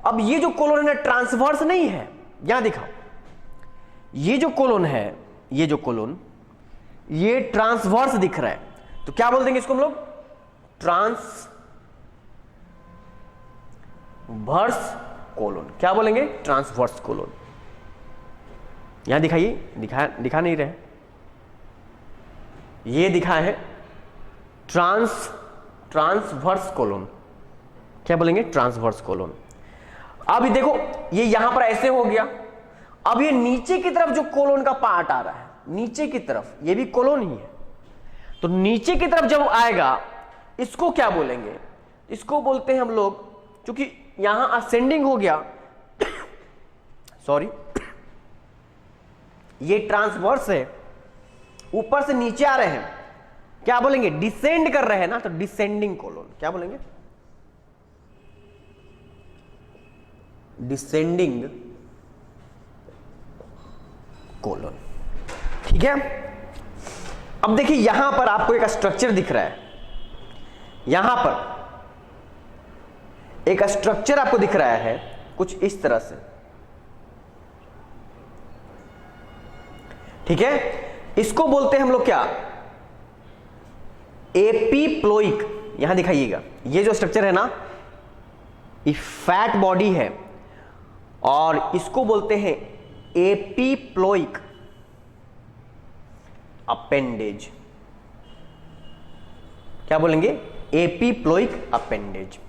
अब ये जो कोलोन है ट्रांसवर्स नहीं है, यहां दिखाओ, ये जो कोलोन है, ये जो कोलोन, ये ट्रांसवर्स दिख रहा है, तो क्या बोल देंगे इसको हम लोग? Transverse colon. क्या बोलेंगे? Transverse colon. यहां दिखाइए, दिखा नहीं रहे, ये दिखा है ट्रांसवर्स कोलोन। क्या बोलेंगे? Transverse colon. अब देखो ये यहां पर ऐसे हो गया, अब ये नीचे की तरफ जो कोलोन का पार्ट आ रहा है, नीचे की तरफ, ये भी कोलोन ही है, तो नीचे की तरफ जब आएगा इसको क्या बोलेंगे? इसको बोलते हैं हम लोग, क्योंकि यहां असेंडिंग हो गया सॉरी, ये ट्रांसवर्स है, ऊपर से नीचे आ रहे हैं, क्या बोलेंगे? डिसेंड कर रहे हैं ना, तो डिसेंडिंग कोलोन। क्या बोलेंगे? Descending colon. ठीक है। अब देखिए यहां पर आपको एक स्ट्रक्चर दिख रहा है, यहां पर एक स्ट्रक्चर आपको दिख रहा है कुछ इस तरह से। ठीक है, इसको बोलते हैं हम लोग क्या? एपीप्लोइक। यहां दिखाइएगा, ये जो स्ट्रक्चर है ना, ये फैट बॉडी है और इसको बोलते हैं एपीप्लोइक अपेंडेज। क्या बोलेंगे? एपीप्लोइक अपेंडेज।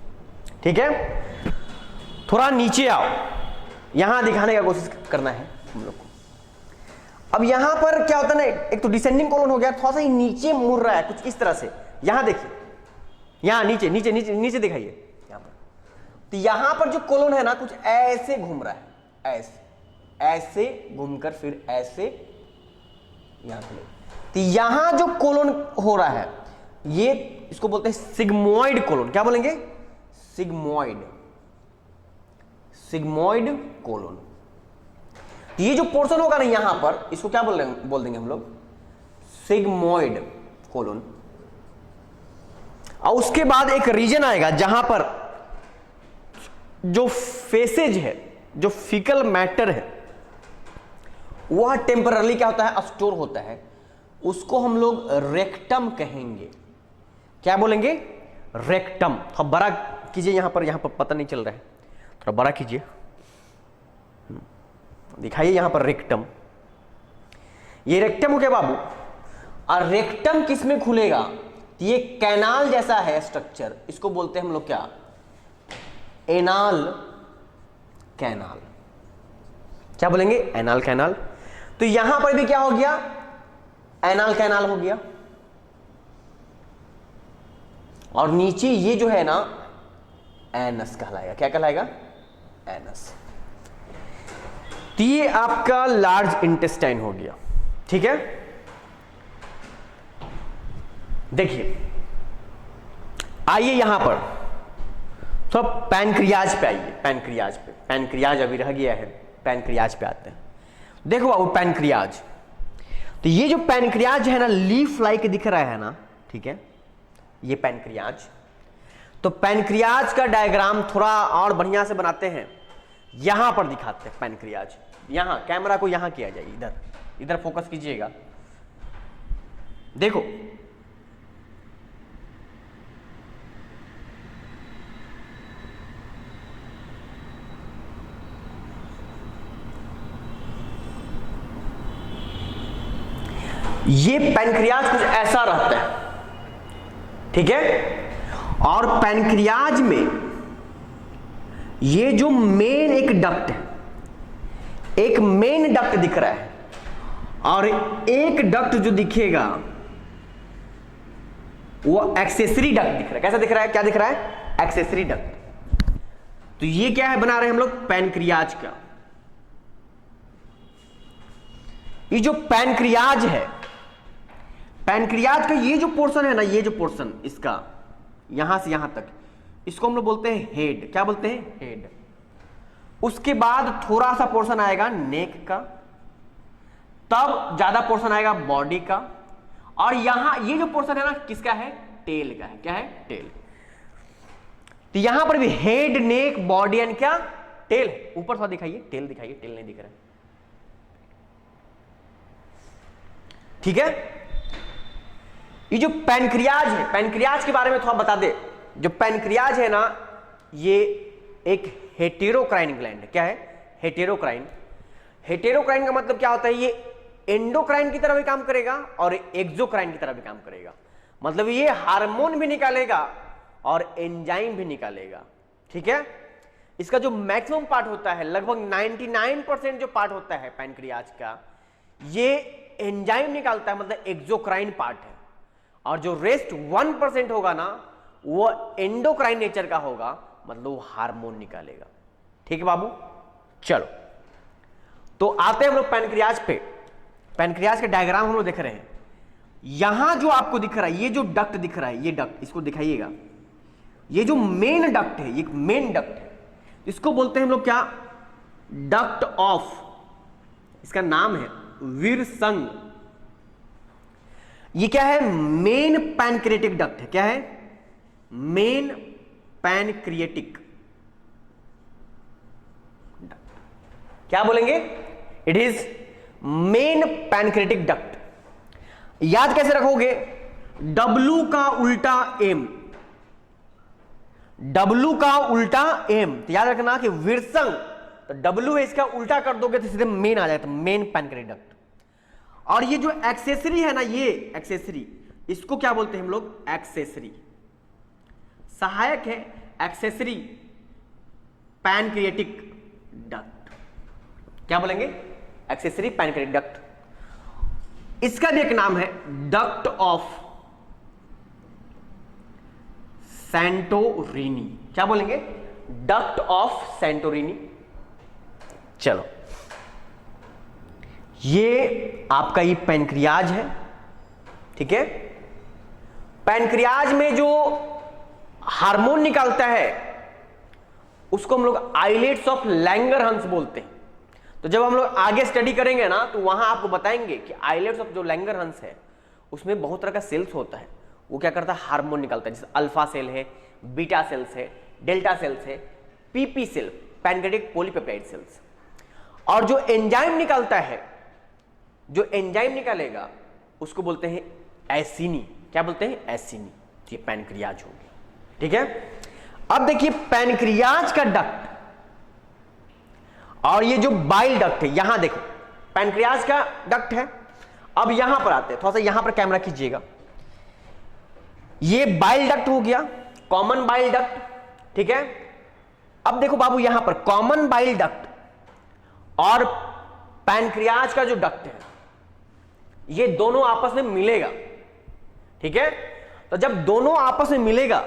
ठीक है, थोड़ा नीचे आओ, यहां दिखाने का कोशिश करना है हम लोग को। अब यहां पर क्या होता है ना, एक तो डिसेंडिंग कोलोन हो गया, थोड़ा सा ही नीचे मुड़ रहा है कुछ इस तरह से। यहां देखिए, यहां नीचे नीचे नीचे नीचे दिखाइए यहां पर, तो यहां पर जो कोलोन है ना कुछ ऐसे घूम रहा है, ऐसे ऐसे घूमकर फिर ऐसे यहां पे, तो यहां जो कोलोन हो रहा है ये इसको बोलते हैं सिग्मोइड कोलोन। क्या बोलेंगे? Sigmoid, sigmoid colon. तो ये जो पोर्शन होगा ना यहां पर, इसको क्या बोल देंगे हम लोग? Sigmoid colon. और उसके बाद एक रीजन आएगा जहां पर जो फेसेज है, जो फीकल मैटर है, वह टेम्पररी क्या होता है? स्टोर होता है, उसको हम लोग रेक्टम कहेंगे। क्या बोलेंगे? रेक्टम। थोड़ा बड़ा कीजिए, यहां पर पता नहीं चल रहा है, थोड़ा बड़ा कीजिए, दिखाइए यहां पर रेक्टम। ये रेक्टम हो गया बाबू। और रेक्टम किस में खुलेगा? ये कैनाल जैसा है स्ट्रक्चर, इसको बोलते हैं हम लोग क्या? Anal canal. क्या बोलेंगे? Anal canal. तो यहां पर भी क्या हो गया? एनाल कैनाल हो गया। और नीचे ये जो है ना एनस कहलाएगा। क्या कहलाएगा? एनस। तो ये आपका लार्ज इंटेस्टाइन हो गया। ठीक है, देखिए आइए यहां पर तो पैनक्रियाज पे आइए। पैनक्रियाज पे, पैनक्रियाज अभी रह गया है, पैनक्रियाज पे आते हैं। देखो बाबू पैनक्रियाज, तो ये जो पैनक्रियाज है ना लीफ लाइक दिख रहा है ना, ठीक है, ये पैनक्रियाज। तो पैनक्रियाज का डायग्राम थोड़ा और बढ़िया से बनाते हैं, यहां पर दिखाते हैं पैनक्रियाज। यहां कैमरा को यहां किया जाए, इधर इधर फोकस कीजिएगा, देखो ये पैनक्रियाज कुछ ऐसा रहता है, ठीक है। और पैनक्रियाज में ये जो मेन एक डक्ट है, एक मेन डक्ट दिख रहा है और एक डक्ट जो दिखेगा वो एक्सेसरी डक्ट दिख रहा है। कैसा दिख रहा है, क्या दिख रहा है, एक्सेसरी डक्ट। तो ये क्या है, बना रहे हैं हम लोग पैनक्रियाज का। ये जो पैनक्रियाज है, पैनक्रियाज का ये जो पोर्शन है ना, ये जो पोर्शन इसका यहां से यहां तक, इसको हम लोग बोलते हैं हेड। क्या बोलते हैं, हेड। उसके बाद थोड़ा सा पोर्शन आएगा नेक का, तब ज्यादा पोर्शन आएगा बॉडी का, और यहां ये जो पोर्शन है ना किसका है, टेल का है। क्या है, टेल। तो यहां पर भी हेड, नेक, बॉडी एंड क्या, टेल। ऊपर थोड़ा दिखाइए, टेल दिखाइए, टेल नहीं दिख रहा है, ठीक है। ये जो पैनक्रियाज है, पैनक्रियाज के बारे में थोड़ा बता दे। जो पैनक्रियाज है ना, ये एक हेटेरोक्राइन ग्लैंड है। क्या है, हेटेरोक्राइन। हेटेरोक्राइन का मतलब क्या होता है, ये एंडोक्राइन की तरह भी काम करेगा और एक्सोक्राइन की तरह भी काम करेगा। मतलब ये हार्मोन भी निकालेगा और एंजाइम भी निकालेगा, ठीक है। इसका जो मैक्सिमम पार्ट होता है, लगभग 99% जो पार्ट होता है पैनक्रियाज का, ये एंजाइम निकालता है, मतलब एक्सोक्राइन पार्ट है। और जो रेस्ट 1% होगा ना, वो एंडोक्राइन नेचर का होगा, मतलब वो हार्मोन निकालेगा, ठीक है बाबू। चलो तो आते हैं हम लोग पैनक्रियाज पे। पैनक्रियाज का डायग्राम हम लोग देख रहे हैं। यहां जो आपको दिख रहा है, ये जो डक्ट दिख रहा है, ये डक्ट, इसको दिखाइएगा। ये जो मेन डक्ट है, ये मेन डक्ट है, इसको बोलते हैं हम लोग क्या, डक्ट ऑफ, इसका नाम है विरसंग। ये क्या है, मेन पैनक्रिएटिक डक्ट है। क्या है, मेन पैनक्रिएटिक डक्ट। क्या बोलेंगे, it is main pancreatic duct. याद कैसे रखोगे, W का उल्टा M, W का उल्टा M। तो याद रखना कि विरसंग, तो W है, इसका उल्टा कर दोगे तो सीधे मेन आ जाएगा, तो मेन पैनक्रिएटिक डक्ट। और ये जो एक्सेसरी है ना, ये एक्सेसरी, इसको क्या बोलते हैं हम लोग, एक्सेसरी। सहायक है, एक्सेसरी पैनक्रिएटिक डक्ट। क्या बोलेंगे, एक्सेसरी पैनक्रिएटिक डक्ट। इसका भी एक नाम है डक्ट ऑफ सैंटोरिनी। क्या बोलेंगे, डक्ट ऑफ सैंटोरिनी। चलो, ये आपका ये पैनक्रियाज है, ठीक है। पैनक्रियाज में जो हार्मोन निकालता है उसको हम लोग आइलेट्स ऑफ लैंगरहंस बोलते हैं। तो जब हम लोग आगे स्टडी करेंगे ना, तो वहां आपको बताएंगे कि आइलेट्स ऑफ जो लैंगरहंस है उसमें बहुत तरह का सेल्स होता है। वो क्या करता है, हार्मोन निकालता है। जैसे अल्फा सेल है, बीटा सेल्स है, डेल्टा सेल्स है, PP cell, pancreatic polypeptide cells. और जो एंजाइम निकालता है, जो एंजाइम निकालेगा उसको बोलते हैं एसिनी। क्या बोलते हैं, एसिनी। ये पैनक्रियाज हो गया, ठीक है। अब देखिए पैनक्रियाज का डक्ट और ये जो बाइल डक्ट है, यहां देखो पैनक्रियाज का डक्ट है। अब यहां पर आते हैं, थोड़ा सा यहां पर कैमरा खींचिएगा। ये बाइल डक्ट हो गया, कॉमन बाइल डक्ट, ठीक है। अब देखो बाबू, यहां पर कॉमन बाइल डक्ट और पैनक्रियाज का जो डक्ट है, ये दोनों आपस में मिलेगा, ठीक है। तो जब दोनों आपस में मिलेगा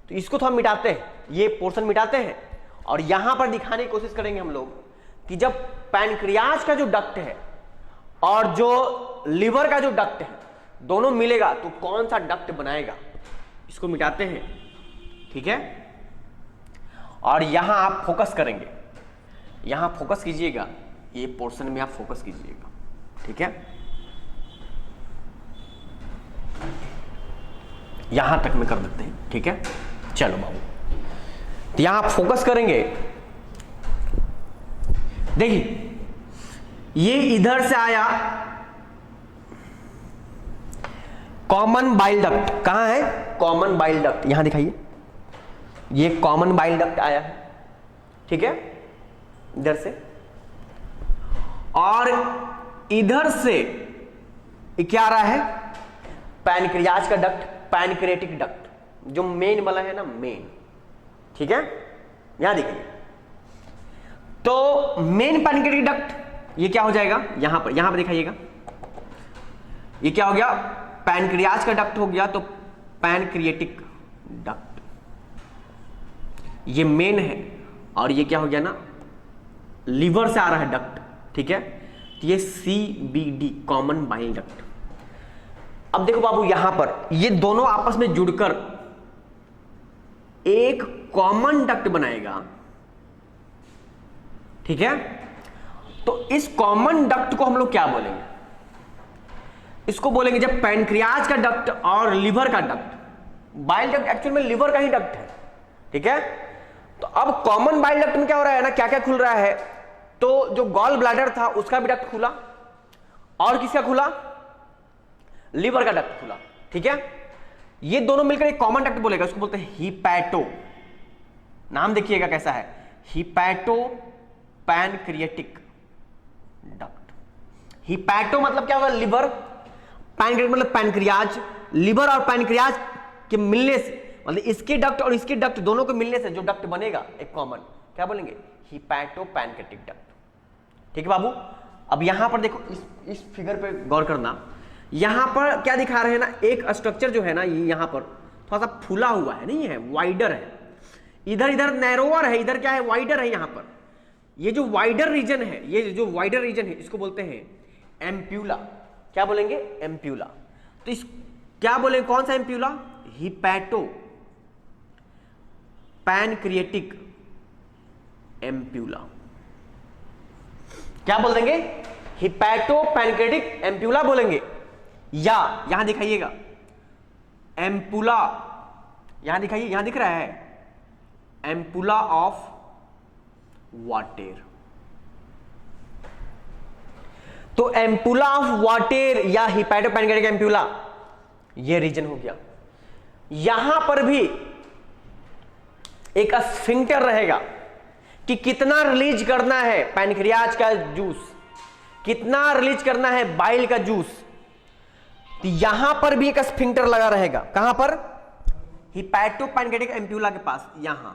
तो इसको थोड़ा मिटाते हैं, ये पोर्शन मिटाते हैं, और यहां पर दिखाने की कोशिश करेंगे हम लोग कि जब पैनक्रियाज का जो डक्ट है और जो लिवर का जो डक्ट है दोनों मिलेगा तो कौन सा डक्ट बनाएगा, इसको मिटाते हैं, ठीक है। और यहां आप फोकस करेंगे, यहां फोकस कीजिएगा, ये पोर्शन में आप फोकस कीजिएगा, ठीक है। यहां तक में कर देते हैं, ठीक है। चलो बाबू, तो यहां आप फोकस करेंगे। देखिए ये इधर से आया कॉमन बाइल डक्ट, कहां है कॉमन बाइल डक्ट, यहां दिखाइए, ये कॉमन बाइल डक्ट आया है, ठीक है, इधर से, और इधर से क्या आ रहा है पैनक्रियाज का डक्ट, पैनक्रेटिक डक्ट, जो मेन वाला है ना, मेन, ठीक है, यहां देखिए। तो मेन पैनक्रेटिक डक्ट ये क्या हो जाएगा, यहां पर दिखाइएगा, ये क्या हो गया, पैनक्रियाज का डक्ट हो गया, तो पैनक्रिएटिक डक्ट, ये मेन है, और ये क्या हो गया ना, लीवर से आ रहा है डक्ट, ठीक है, तो ये CBD कॉमन बाइल डक्ट। अब देखो बाबू, यहां पर ये दोनों आपस में जुड़कर एक कॉमन डक्ट बनाएगा, ठीक है। तो इस कॉमन डक्ट को हम लोग क्या बोलेंगे, इसको बोलेंगे जब पैनक्रियाज का डक्ट और लिवर का डक्ट, बाइल डक्ट एक्चुअल में लिवर का ही डक्ट है, ठीक है। तो अब कॉमन बाइल डक्ट में क्या हो रहा है ना, क्या क्या खुल रहा है, तो जो गॉल ब्लैडर था उसका भी डक्ट खुला, और किसका खुला, लिवर का डक्ट खुला, ठीक है। ये दोनों मिलकर एक कॉमन डक्ट बोलेगा, उसको बोलते हैं हिपैटो, नाम देखिएगा कैसा है, हिपैटो पैनक्रिएटिक डक्ट। हिपैटो मतलब क्या होगा, लिवर, पैनक्रिएटिक मतलब पैनक्रियाज, लिवर और पैनक्रियाज के मिलने से, मतलब इसके डक्ट और इसके डक्ट दोनों के मिलने से जो डक्ट बनेगा एक कॉमन, क्या बोलेंगे, हिपैटो पैनक्रिएटिक डक्ट, ठीक है बाबू। अब यहां पर देखो, इस फिगर पे गौर करना, यहां पर क्या दिखा रहे हैं ना, एक स्ट्रक्चर जो है ना, ये यहां पर थोड़ा सा फूला हुआ है, नहीं है, वाइडर है, इधर नैरोवर है, इधर क्या है, वाइडर है। यहां पर ये जो वाइडर रीजन है, ये जो वाइडर रीजन है, इसको बोलते हैं एम्प्यूला, क्या बोलेंगे, एम्प्यूला। तो इस क्या बोलेंगे, कौन सा एम्प्यूला, हिपैटो पैनक्रिएटिक एम्प्यूला, क्या बोल देंगे, हिपैटो पैनक्रिएटिक एम्प्यूला बोलेंगे, या यहां दिखाइएगा एम्पुला, यहां दिखाइए, यहां दिख रहा है एम्पुला ऑफ वाटेर। तो एम्पुला ऑफ वाटेर या हिपैटो पैनक्रिएटिक एम्प्यूला, ये रीजन हो गया। यहां पर भी एक स्फिंक्टर रहेगा कि कितना रिलीज करना है पैनक्रियाज का जूस, कितना रिलीज करना है बाइल का जूस। तो यहां पर भी एक स्फिंक्टर लगा रहेगा, कहां पर, हिपैटो पैनक्रिएटिक एम्प्यूला के पास, यहां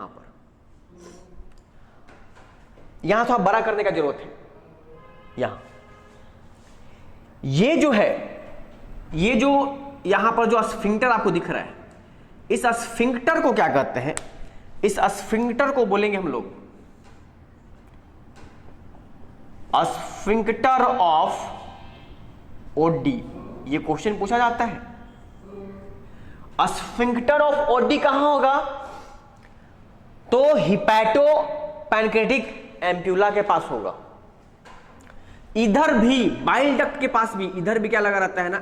पर, यहां थोड़ा बड़ा करने का जरूरत है। यहां ये जो है, ये जो यहां पर जो स्फिंक्टर आपको दिख रहा है, इस स्फिंक्टर को क्या कहते हैं, इस स्फिंक्टर को बोलेंगे हम लोग स्फिंक्टर ऑफ ओडी। ये क्वेश्चन पूछा जाता है, स्फिंक्टर ऑफ ओडी कहां होगा, तो हिपैटो पैनक्रिएटिक एम्प्यूला के पास होगा। इधर भी बाइल डक्ट के पास भी, इधर भी क्या लगा रहता है ना,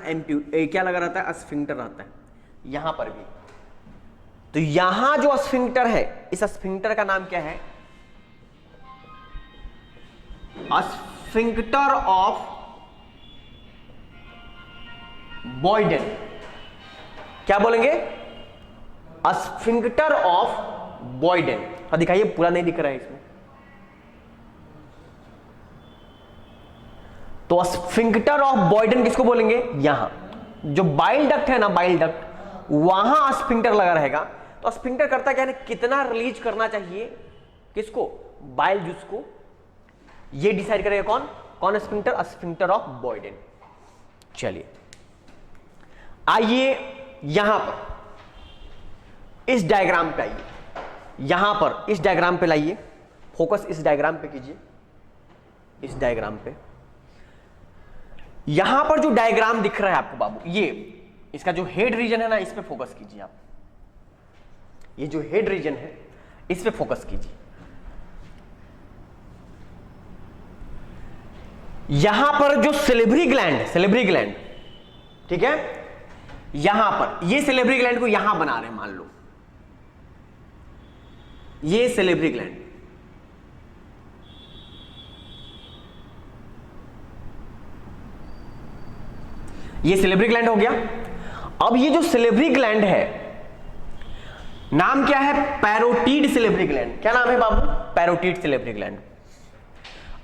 क्या लगा रहता है, स्फिंक्टर रहता है, यहां पर भी। तो यहां जो स्फिंक्टर है, इस स्फिंक्टर का नाम क्या है, स्फिंक्टर ऑफ बॉयडेन, क्या बोलेंगे, स्फिंक्टर ऑफ बॉयडेन। दिखाइए, पूरा नहीं दिख रहा है इसमें, तो स्फिंक्टर ऑफ बॉयडेन किसको बोलेंगे, यहां जो बाइल डक्ट है ना, बाइल डक्ट, वहां स्फिंक्टर लगा रहेगा। तो स्फिंक्टर करता क्या है, कितना रिलीज करना चाहिए, किसको, बाइल जूस को, ये डिसाइड करेगा कौन स्फिंक्टर, स्फिंक्टर ऑफ बॉयडेन। चलिए आइए यहां पर इस डायग्राम पे आइए, यहां पर इस डायग्राम पे लाइए, फोकस इस डायग्राम पे कीजिए, इस डायग्राम पे। यहां पर जो डायग्राम दिख रहा है आपको बाबू, ये इसका जो हेड रीजन है ना, इस पे फोकस कीजिए आप, ये जो हेड रीजन है इस पे फोकस कीजिए। यहां पर जो सेलेब्री ग्लैंड है, सेलेब्री ग्लैंड, ठीक है, यहां पर ये सेलेब्री ग्लैंड को यहां बना रहे हैं, मान लो ये सेलेब्री ग्लैंड, ये सिलेब्री ग्लैंड हो गया। अब ये जो सिलेब्री ग्लैंड है नाम क्या है? पैरोटीड सिलेब्री ग्लैंड। क्या नाम है बाबू? पैरोटीड सिलेब्री ग्लैंड।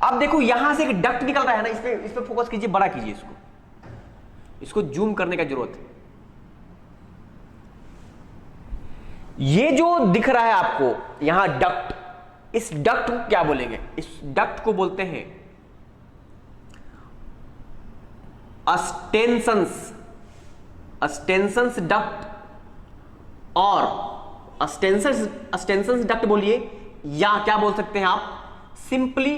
अब देखो यहां से एक डक्ट निकल रहा है ना, इस पे फोकस कीजिए, बड़ा कीजिए इसको जूम करने का जरूरत है। ये जो दिख रहा है आपको यहां डक्ट, इस डक्ट को क्या बोलेंगे? इस डक्ट को बोलते हैं अस्टेंसन्स डक्ट, और अस्टेंसन्स डक्ट बोलिए, या क्या बोल सकते हैं आप? Simply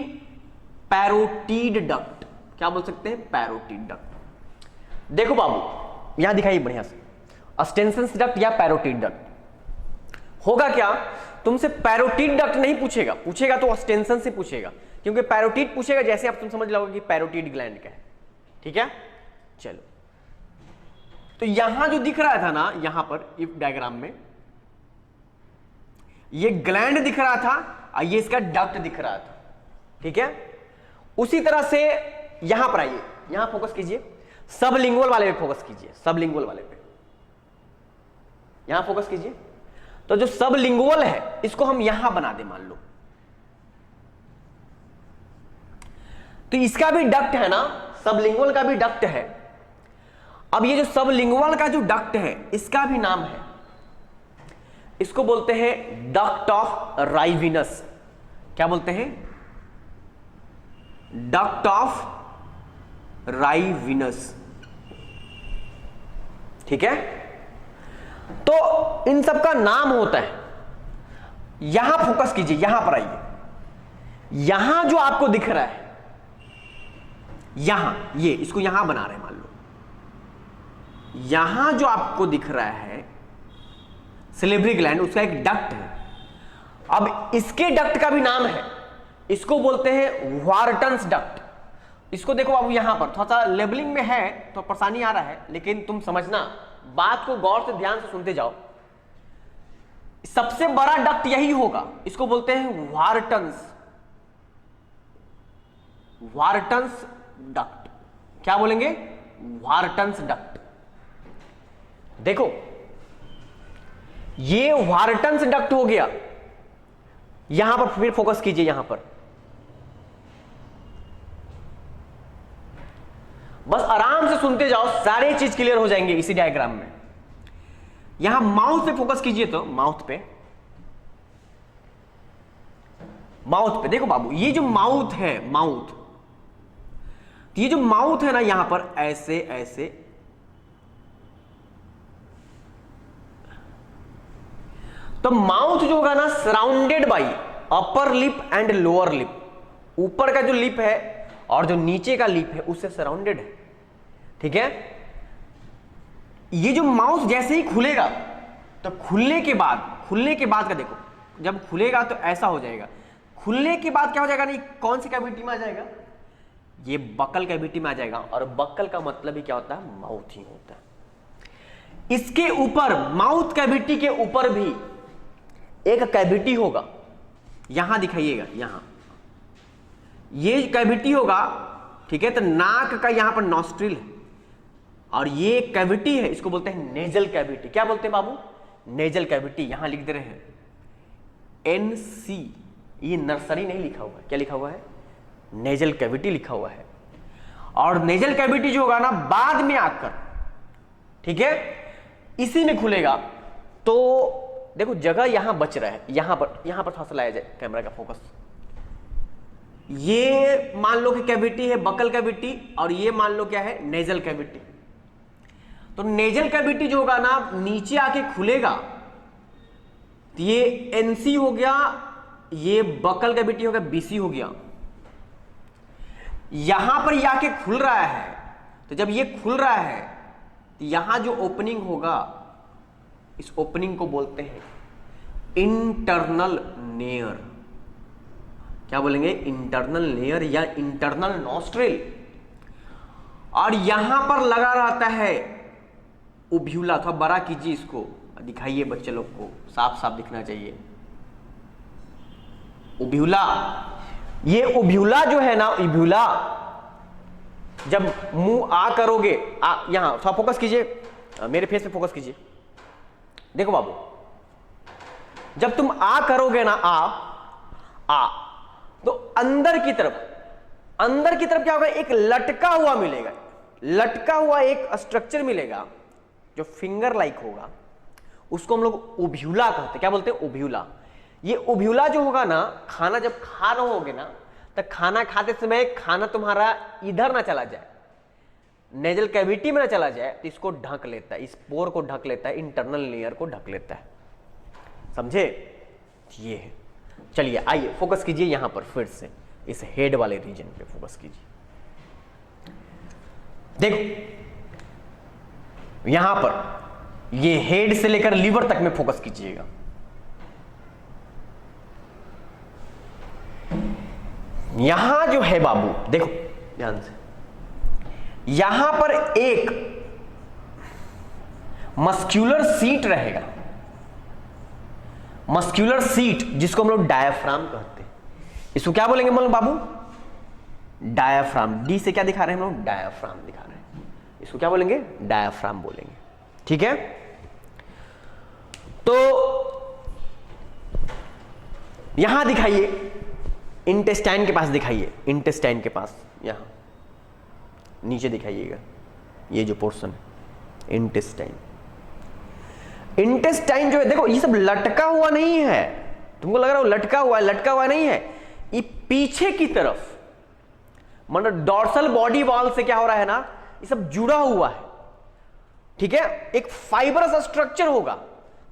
parotid duct. क्या बोल सकते हैं? Parotid duct. देखो बाबू यहां दिखाइए बढ़िया से, अस्टेंसन्स डक्ट या पैरोटीड डक्ट। होगा क्या, तुमसे पैरोटीड डक्ट नहीं पूछेगा तो अस्टेंसन से पूछेगा, क्योंकि पैरोटीड पूछेगा जैसे आप तुम समझ लोगे कि पैरोटीड ग्लैंड क्या है। ठीक है, चलो। तो यहां जो दिख रहा था ना, यहां पर इस डायग्राम में ये ग्लैंड दिख रहा था और ये इसका डक्ट दिख रहा था। ठीक है, उसी तरह से यहां पर आइए, यहां फोकस कीजिए, सबलिंगुअल वाले पे फोकस कीजिए, सबलिंगुअल वाले पे यहां फोकस कीजिए। तो जो सबलिंगुअल है इसको हम यहां बना दे, मान लो। तो इसका भी डक्ट है ना, सबलिंगुअल का भी डक्ट है। अब ये जो सबलिंगुअल का जो डक्ट है इसका भी नाम है, इसको बोलते हैं डक्ट ऑफ राइविनस। क्या बोलते हैं? Duct of Rivinus. ठीक है, तो इन सब का नाम होता है। यहां फोकस कीजिए, यहां पर आइए, यहां जो आपको दिख रहा है, यहां ये इसको यहां बना रहे हैं, मान लो यहां जो आपको दिख रहा है सिलेब्री ग्लैंड, उसका एक डक्ट है। अब इसके डक्ट का भी नाम है, इसको बोलते हैं वार्टन्स डक्ट। इसको देखो बाबू, यहां पर थोड़ा सा लेबलिंग में है तो परेशानी आ रहा है, लेकिन तुम समझना, बात को गौर से ध्यान से सुनते जाओ। सबसे बड़ा डक्ट यही होगा, इसको बोलते हैं वार्टन्स डक्ट। क्या बोलेंगे? Wharton's duct. देखो ये वार्टन्स डक्ट हो गया। यहां पर फिर फोकस कीजिए, यहां पर बस आराम से सुनते जाओ, सारी चीज क्लियर हो जाएंगे इसी डायग्राम में। यहां माउथ पे फोकस कीजिए, तो माउथ पे देखो बाबू, ये जो माउथ है, ये जो माउथ है ना, यहां पर ऐसे ऐसे, तो माउथ जो होगा ना surrounded by upper lip and lower lip. ऊपर का जो लिप है और जो नीचे का लिप है उससे सराउंडेड है। ठीक है, ये जो माउथ जैसे ही खुलेगा, तो खुलने के बाद का देखो, जब खुलेगा तो ऐसा हो जाएगा। खुलने के बाद क्या हो जाएगा? नहीं, कौन सी कैविटी में आ जाएगा? ये बकल कैविटी में आ जाएगा। और बकल का मतलब ही क्या होता है? माउथ ही होता है। इसके ऊपर, माउथ कैविटी के ऊपर भी एक कैविटी होगा, यहां दिखाइएगा, यहां ये कैविटी होगा। ठीक है, तो नाक का यहां पर नॉस्ट्रिल है और ये कैविटी है, इसको बोलते हैं नेजल कैविटी। क्या बोलते हैं बाबू? Nasal cavity. यहां लिख दे रहे हैं NC, ये नर्सरी नहीं लिखा हुआ है, क्या लिखा हुआ है? नेजल कैविटी लिखा हुआ है। और नेजल कैविटी जो होगा ना बाद में आकर, ठीक है, इसी में खुलेगा। तो देखो जगह यहां बच रहा है, यहां पर थोड़ा सा लाया जाए कैमरा का फोकस। ये मान लो कि कैविटी है बकल कैविटी, और ये मान लो क्या है? Nasal cavity. तो नेजल कैविटी जो होगा ना नीचे आके खुलेगा, तो ये NC हो गया, ये बकल कैविटी हो गया, BC हो गया। यहां पर ये आके खुल रहा है, तो जब ये खुल रहा है तो यहां जो ओपनिंग होगा, इस ओपनिंग को बोलते हैं इंटरनल नेयर। क्या बोलेंगे? इंटरनल नेयर या इंटरनल नॉस्ट्रिल। और यहां पर लगा रहता है उब्यूला। थोड़ा बड़ा कीजिए, इसको दिखाइए, बच्चे लोग को साफ साफ दिखना चाहिए। उब्यूला, ये उब्यूला जो है ना, उब्यूला जब मुंह आ करोगे, यहां थोड़ा फोकस कीजिए, मेरे फेस पे फोकस कीजिए। देखो बाबू, जब तुम आ करोगे ना, आ तो अंदर की तरफ क्या होगा, एक लटका हुआ मिलेगा, लटका हुआ एक स्ट्रक्चर मिलेगा जो फिंगर लाइक होगा, उसको हम लोग ओब्यूला कहते हैं। क्या बोलते हैं? ओब्यूला। ये ओब्यूला जो होगा ना, खाना जब खा रहे होगे ना, तो खाना खाते समय खाना तुम्हारा इधर ना चला जाए, नेजल कैविटी में ना चला जाए, तो इसको ढक लेता है, इस पोर को ढक लेता है, इंटरनल लेयर को ढक लेता है। समझे? ये है। चलिए आइए फोकस कीजिए यहां पर, फिर से इस हेड वाले रीजन पे फोकस कीजिए। देखो यहां पर ये हेड से लेकर लीवर तक में फोकस कीजिएगा। यहां जो है बाबू, देखो ध्यान से, यहां पर एक मस्क्यूलर सीट रहेगा, मस्क्यूलर सीट, जिसको हम लोग डायाफ्राम कहते हैं। इसको क्या बोलेंगे हम लोग बाबू? डायाफ्राम। डी से क्या दिखा रहे हैं हम लोग? डायाफ्राम दिखा रहे हैं। इसको क्या बोलेंगे? डायाफ्राम बोलेंगे। ठीक है, तो यहां दिखाइए, इंटेस्टाइन के पास दिखाइए, इंटेस्टाइन के पास, यहां नीचे दिखाइएगा, ये जो पोर्शन है इंटेस्टाइन। इंटेस्टाइन जो है, देखो ये सब लटका हुआ नहीं है, तुमको लग रहा हो लटका हुआ है, लटका हुआ नहीं है, ये पीछे की तरफ, मतलब डॉर्सल बॉडी वॉल से क्या हो रहा है ना, ये सब जुड़ा हुआ है। ठीक है, एक फाइबरस स्ट्रक्चर होगा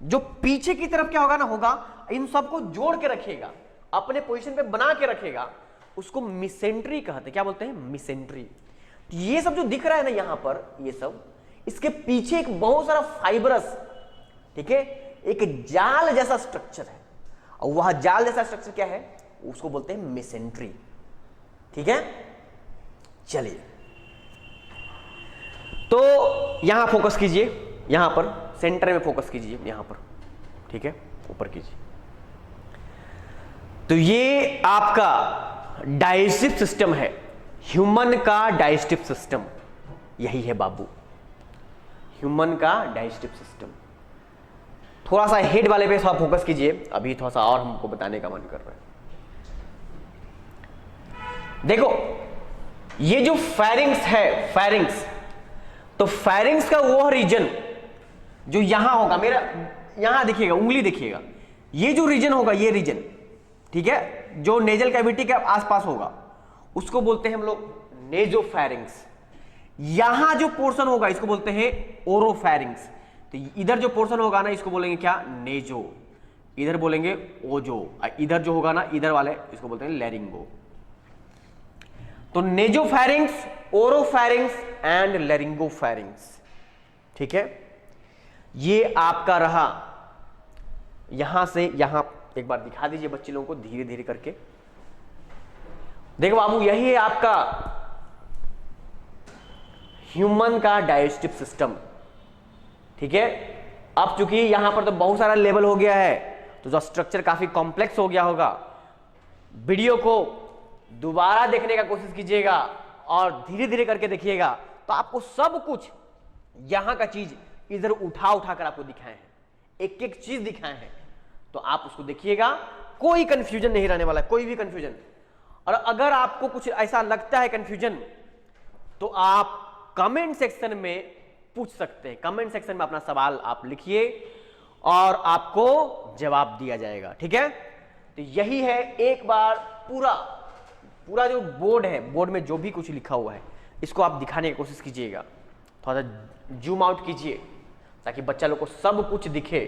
जो पीछे की तरफ क्या होगा ना, होगा इन सबको जोड़ के रखेगा, अपने पोजीशन पे बना के रखेगा, उसको मिसेंट्री कहते हैं। क्या बोलते हैं? मिसेंट्री। ये सब जो दिख रहा है ना यहां पर, ये सब, इसके पीछे एक बहुत सारा फाइबरस, ठीक है, एक जाल जैसा स्ट्रक्चर है, और वह जाल जैसा स्ट्रक्चर क्या है, उसको बोलते हैं मिसेंट्री। ठीक है, चलिए तो यहां फोकस कीजिए, यहां पर सेंटर में फोकस कीजिए, यहां पर। ठीक है, ऊपर कीजिए। तो ये आपका डाइजेस्टिव सिस्टम है, ह्यूमन का डाइजेस्टिव सिस्टम, यही है बाबू, ह्यूमन का डाइजेस्टिव सिस्टम। थोड़ा सा हेड वाले पे थोड़ा फोकस कीजिए, अभी थोड़ा सा और हमको बताने का मन कर रहा है। देखो ये जो फेरिंग्स है, फेरिंग्स, तो फेरिंग्स का वो रीजन जो यहां होगा, मेरा यहां देखिएगा, उंगली देखिएगा, ये जो रीजन होगा, ये रीजन, ठीक है, जो नेजल कैविटी के आसपास होगा, उसको बोलते हैं हम लोग नेजोफेरिंग्स। यहां जो पोर्शन होगा इसको बोलते हैं ओरोफेरिंग्स। तो इधर जो पोर्शन होगा ना, इसको बोलेंगे क्या? नेजो। इधर बोलेंगे ओजो। इधर जो होगा ना, इधर वाले, इसको बोलते हैं लैरिंगो। तो नेजोफेरिंग्स, ओरोफेरिंग्स एंड लैरिंगोफेरिंग्स। ठीक है, ये आपका रहा। यहां से यहां एक बार दिखा दीजिए बच्चे लोगों को धीरे धीरे करके। देखो बाबू, यही है आपका ह्यूमन का डाइजेस्टिव सिस्टम। ठीक है, अब चूंकि यहां पर तो बहुत सारा लेवल हो गया है, तो जो स्ट्रक्चर काफी कॉम्प्लेक्स हो गया होगा। वीडियो को दोबारा देखने का कोशिश कीजिएगा और धीरे धीरे करके देखिएगा, तो आपको सब कुछ यहां का चीज इधर उठा उठा कर आपको दिखाए हैं, एक एक चीज दिखाए हैं, तो आप उसको देखिएगा, कोई कंफ्यूजन नहीं रहने वाला, कोई भी कंफ्यूजन। और अगर आपको कुछ ऐसा लगता है कंफ्यूजन, तो आप कमेंट सेक्शन में पूछ सकते हैं। कमेंट सेक्शन में अपना सवाल आप लिखिए और आपको जवाब दिया जाएगा। ठीक है, तो यही है। एक बार पूरा जो बोर्ड है, बोर्ड में जो भी कुछ लिखा हुआ है, इसको आप दिखाने की कोशिश कीजिएगा। थोड़ा सा जूम आउट कीजिए ताकि बच्चा लोग को सब कुछ दिखे,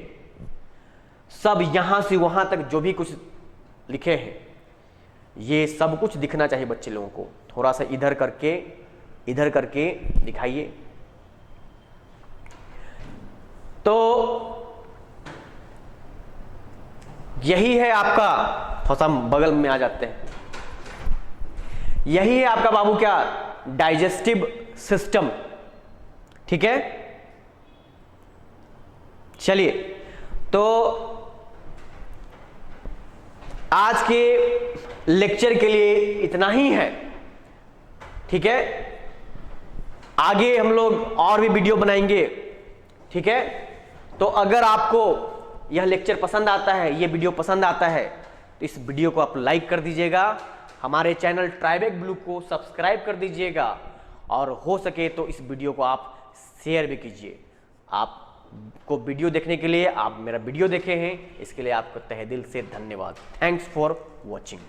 सब यहां से वहां तक जो भी कुछ लिखे हैं, ये सब कुछ दिखना चाहिए बच्चे लोगों को। थोड़ा सा इधर करके दिखाइए। तो यही है आपका, थोड़ा सा बगल में आ जाते हैं, यही है आपका बाबू क्या? Digestive system. ठीक है, चलिए तो आज के लेक्चर के लिए इतना ही है। ठीक है, आगे हम लोग और भी वीडियो बनाएंगे, ठीक है। तो अगर आपको यह लेक्चर पसंद आता है, ये वीडियो पसंद आता है, तो इस वीडियो को आप लाइक कर दीजिएगा, हमारे चैनल ट्राइबेक ब्लू को सब्सक्राइब कर दीजिएगा, और हो सके तो इस वीडियो को आप शेयर भी कीजिए। आपको वीडियो देखने के लिए, आप मेरा वीडियो देखे हैं, इसके लिए आपको तहे दिल से धन्यवाद। Thanks for watching.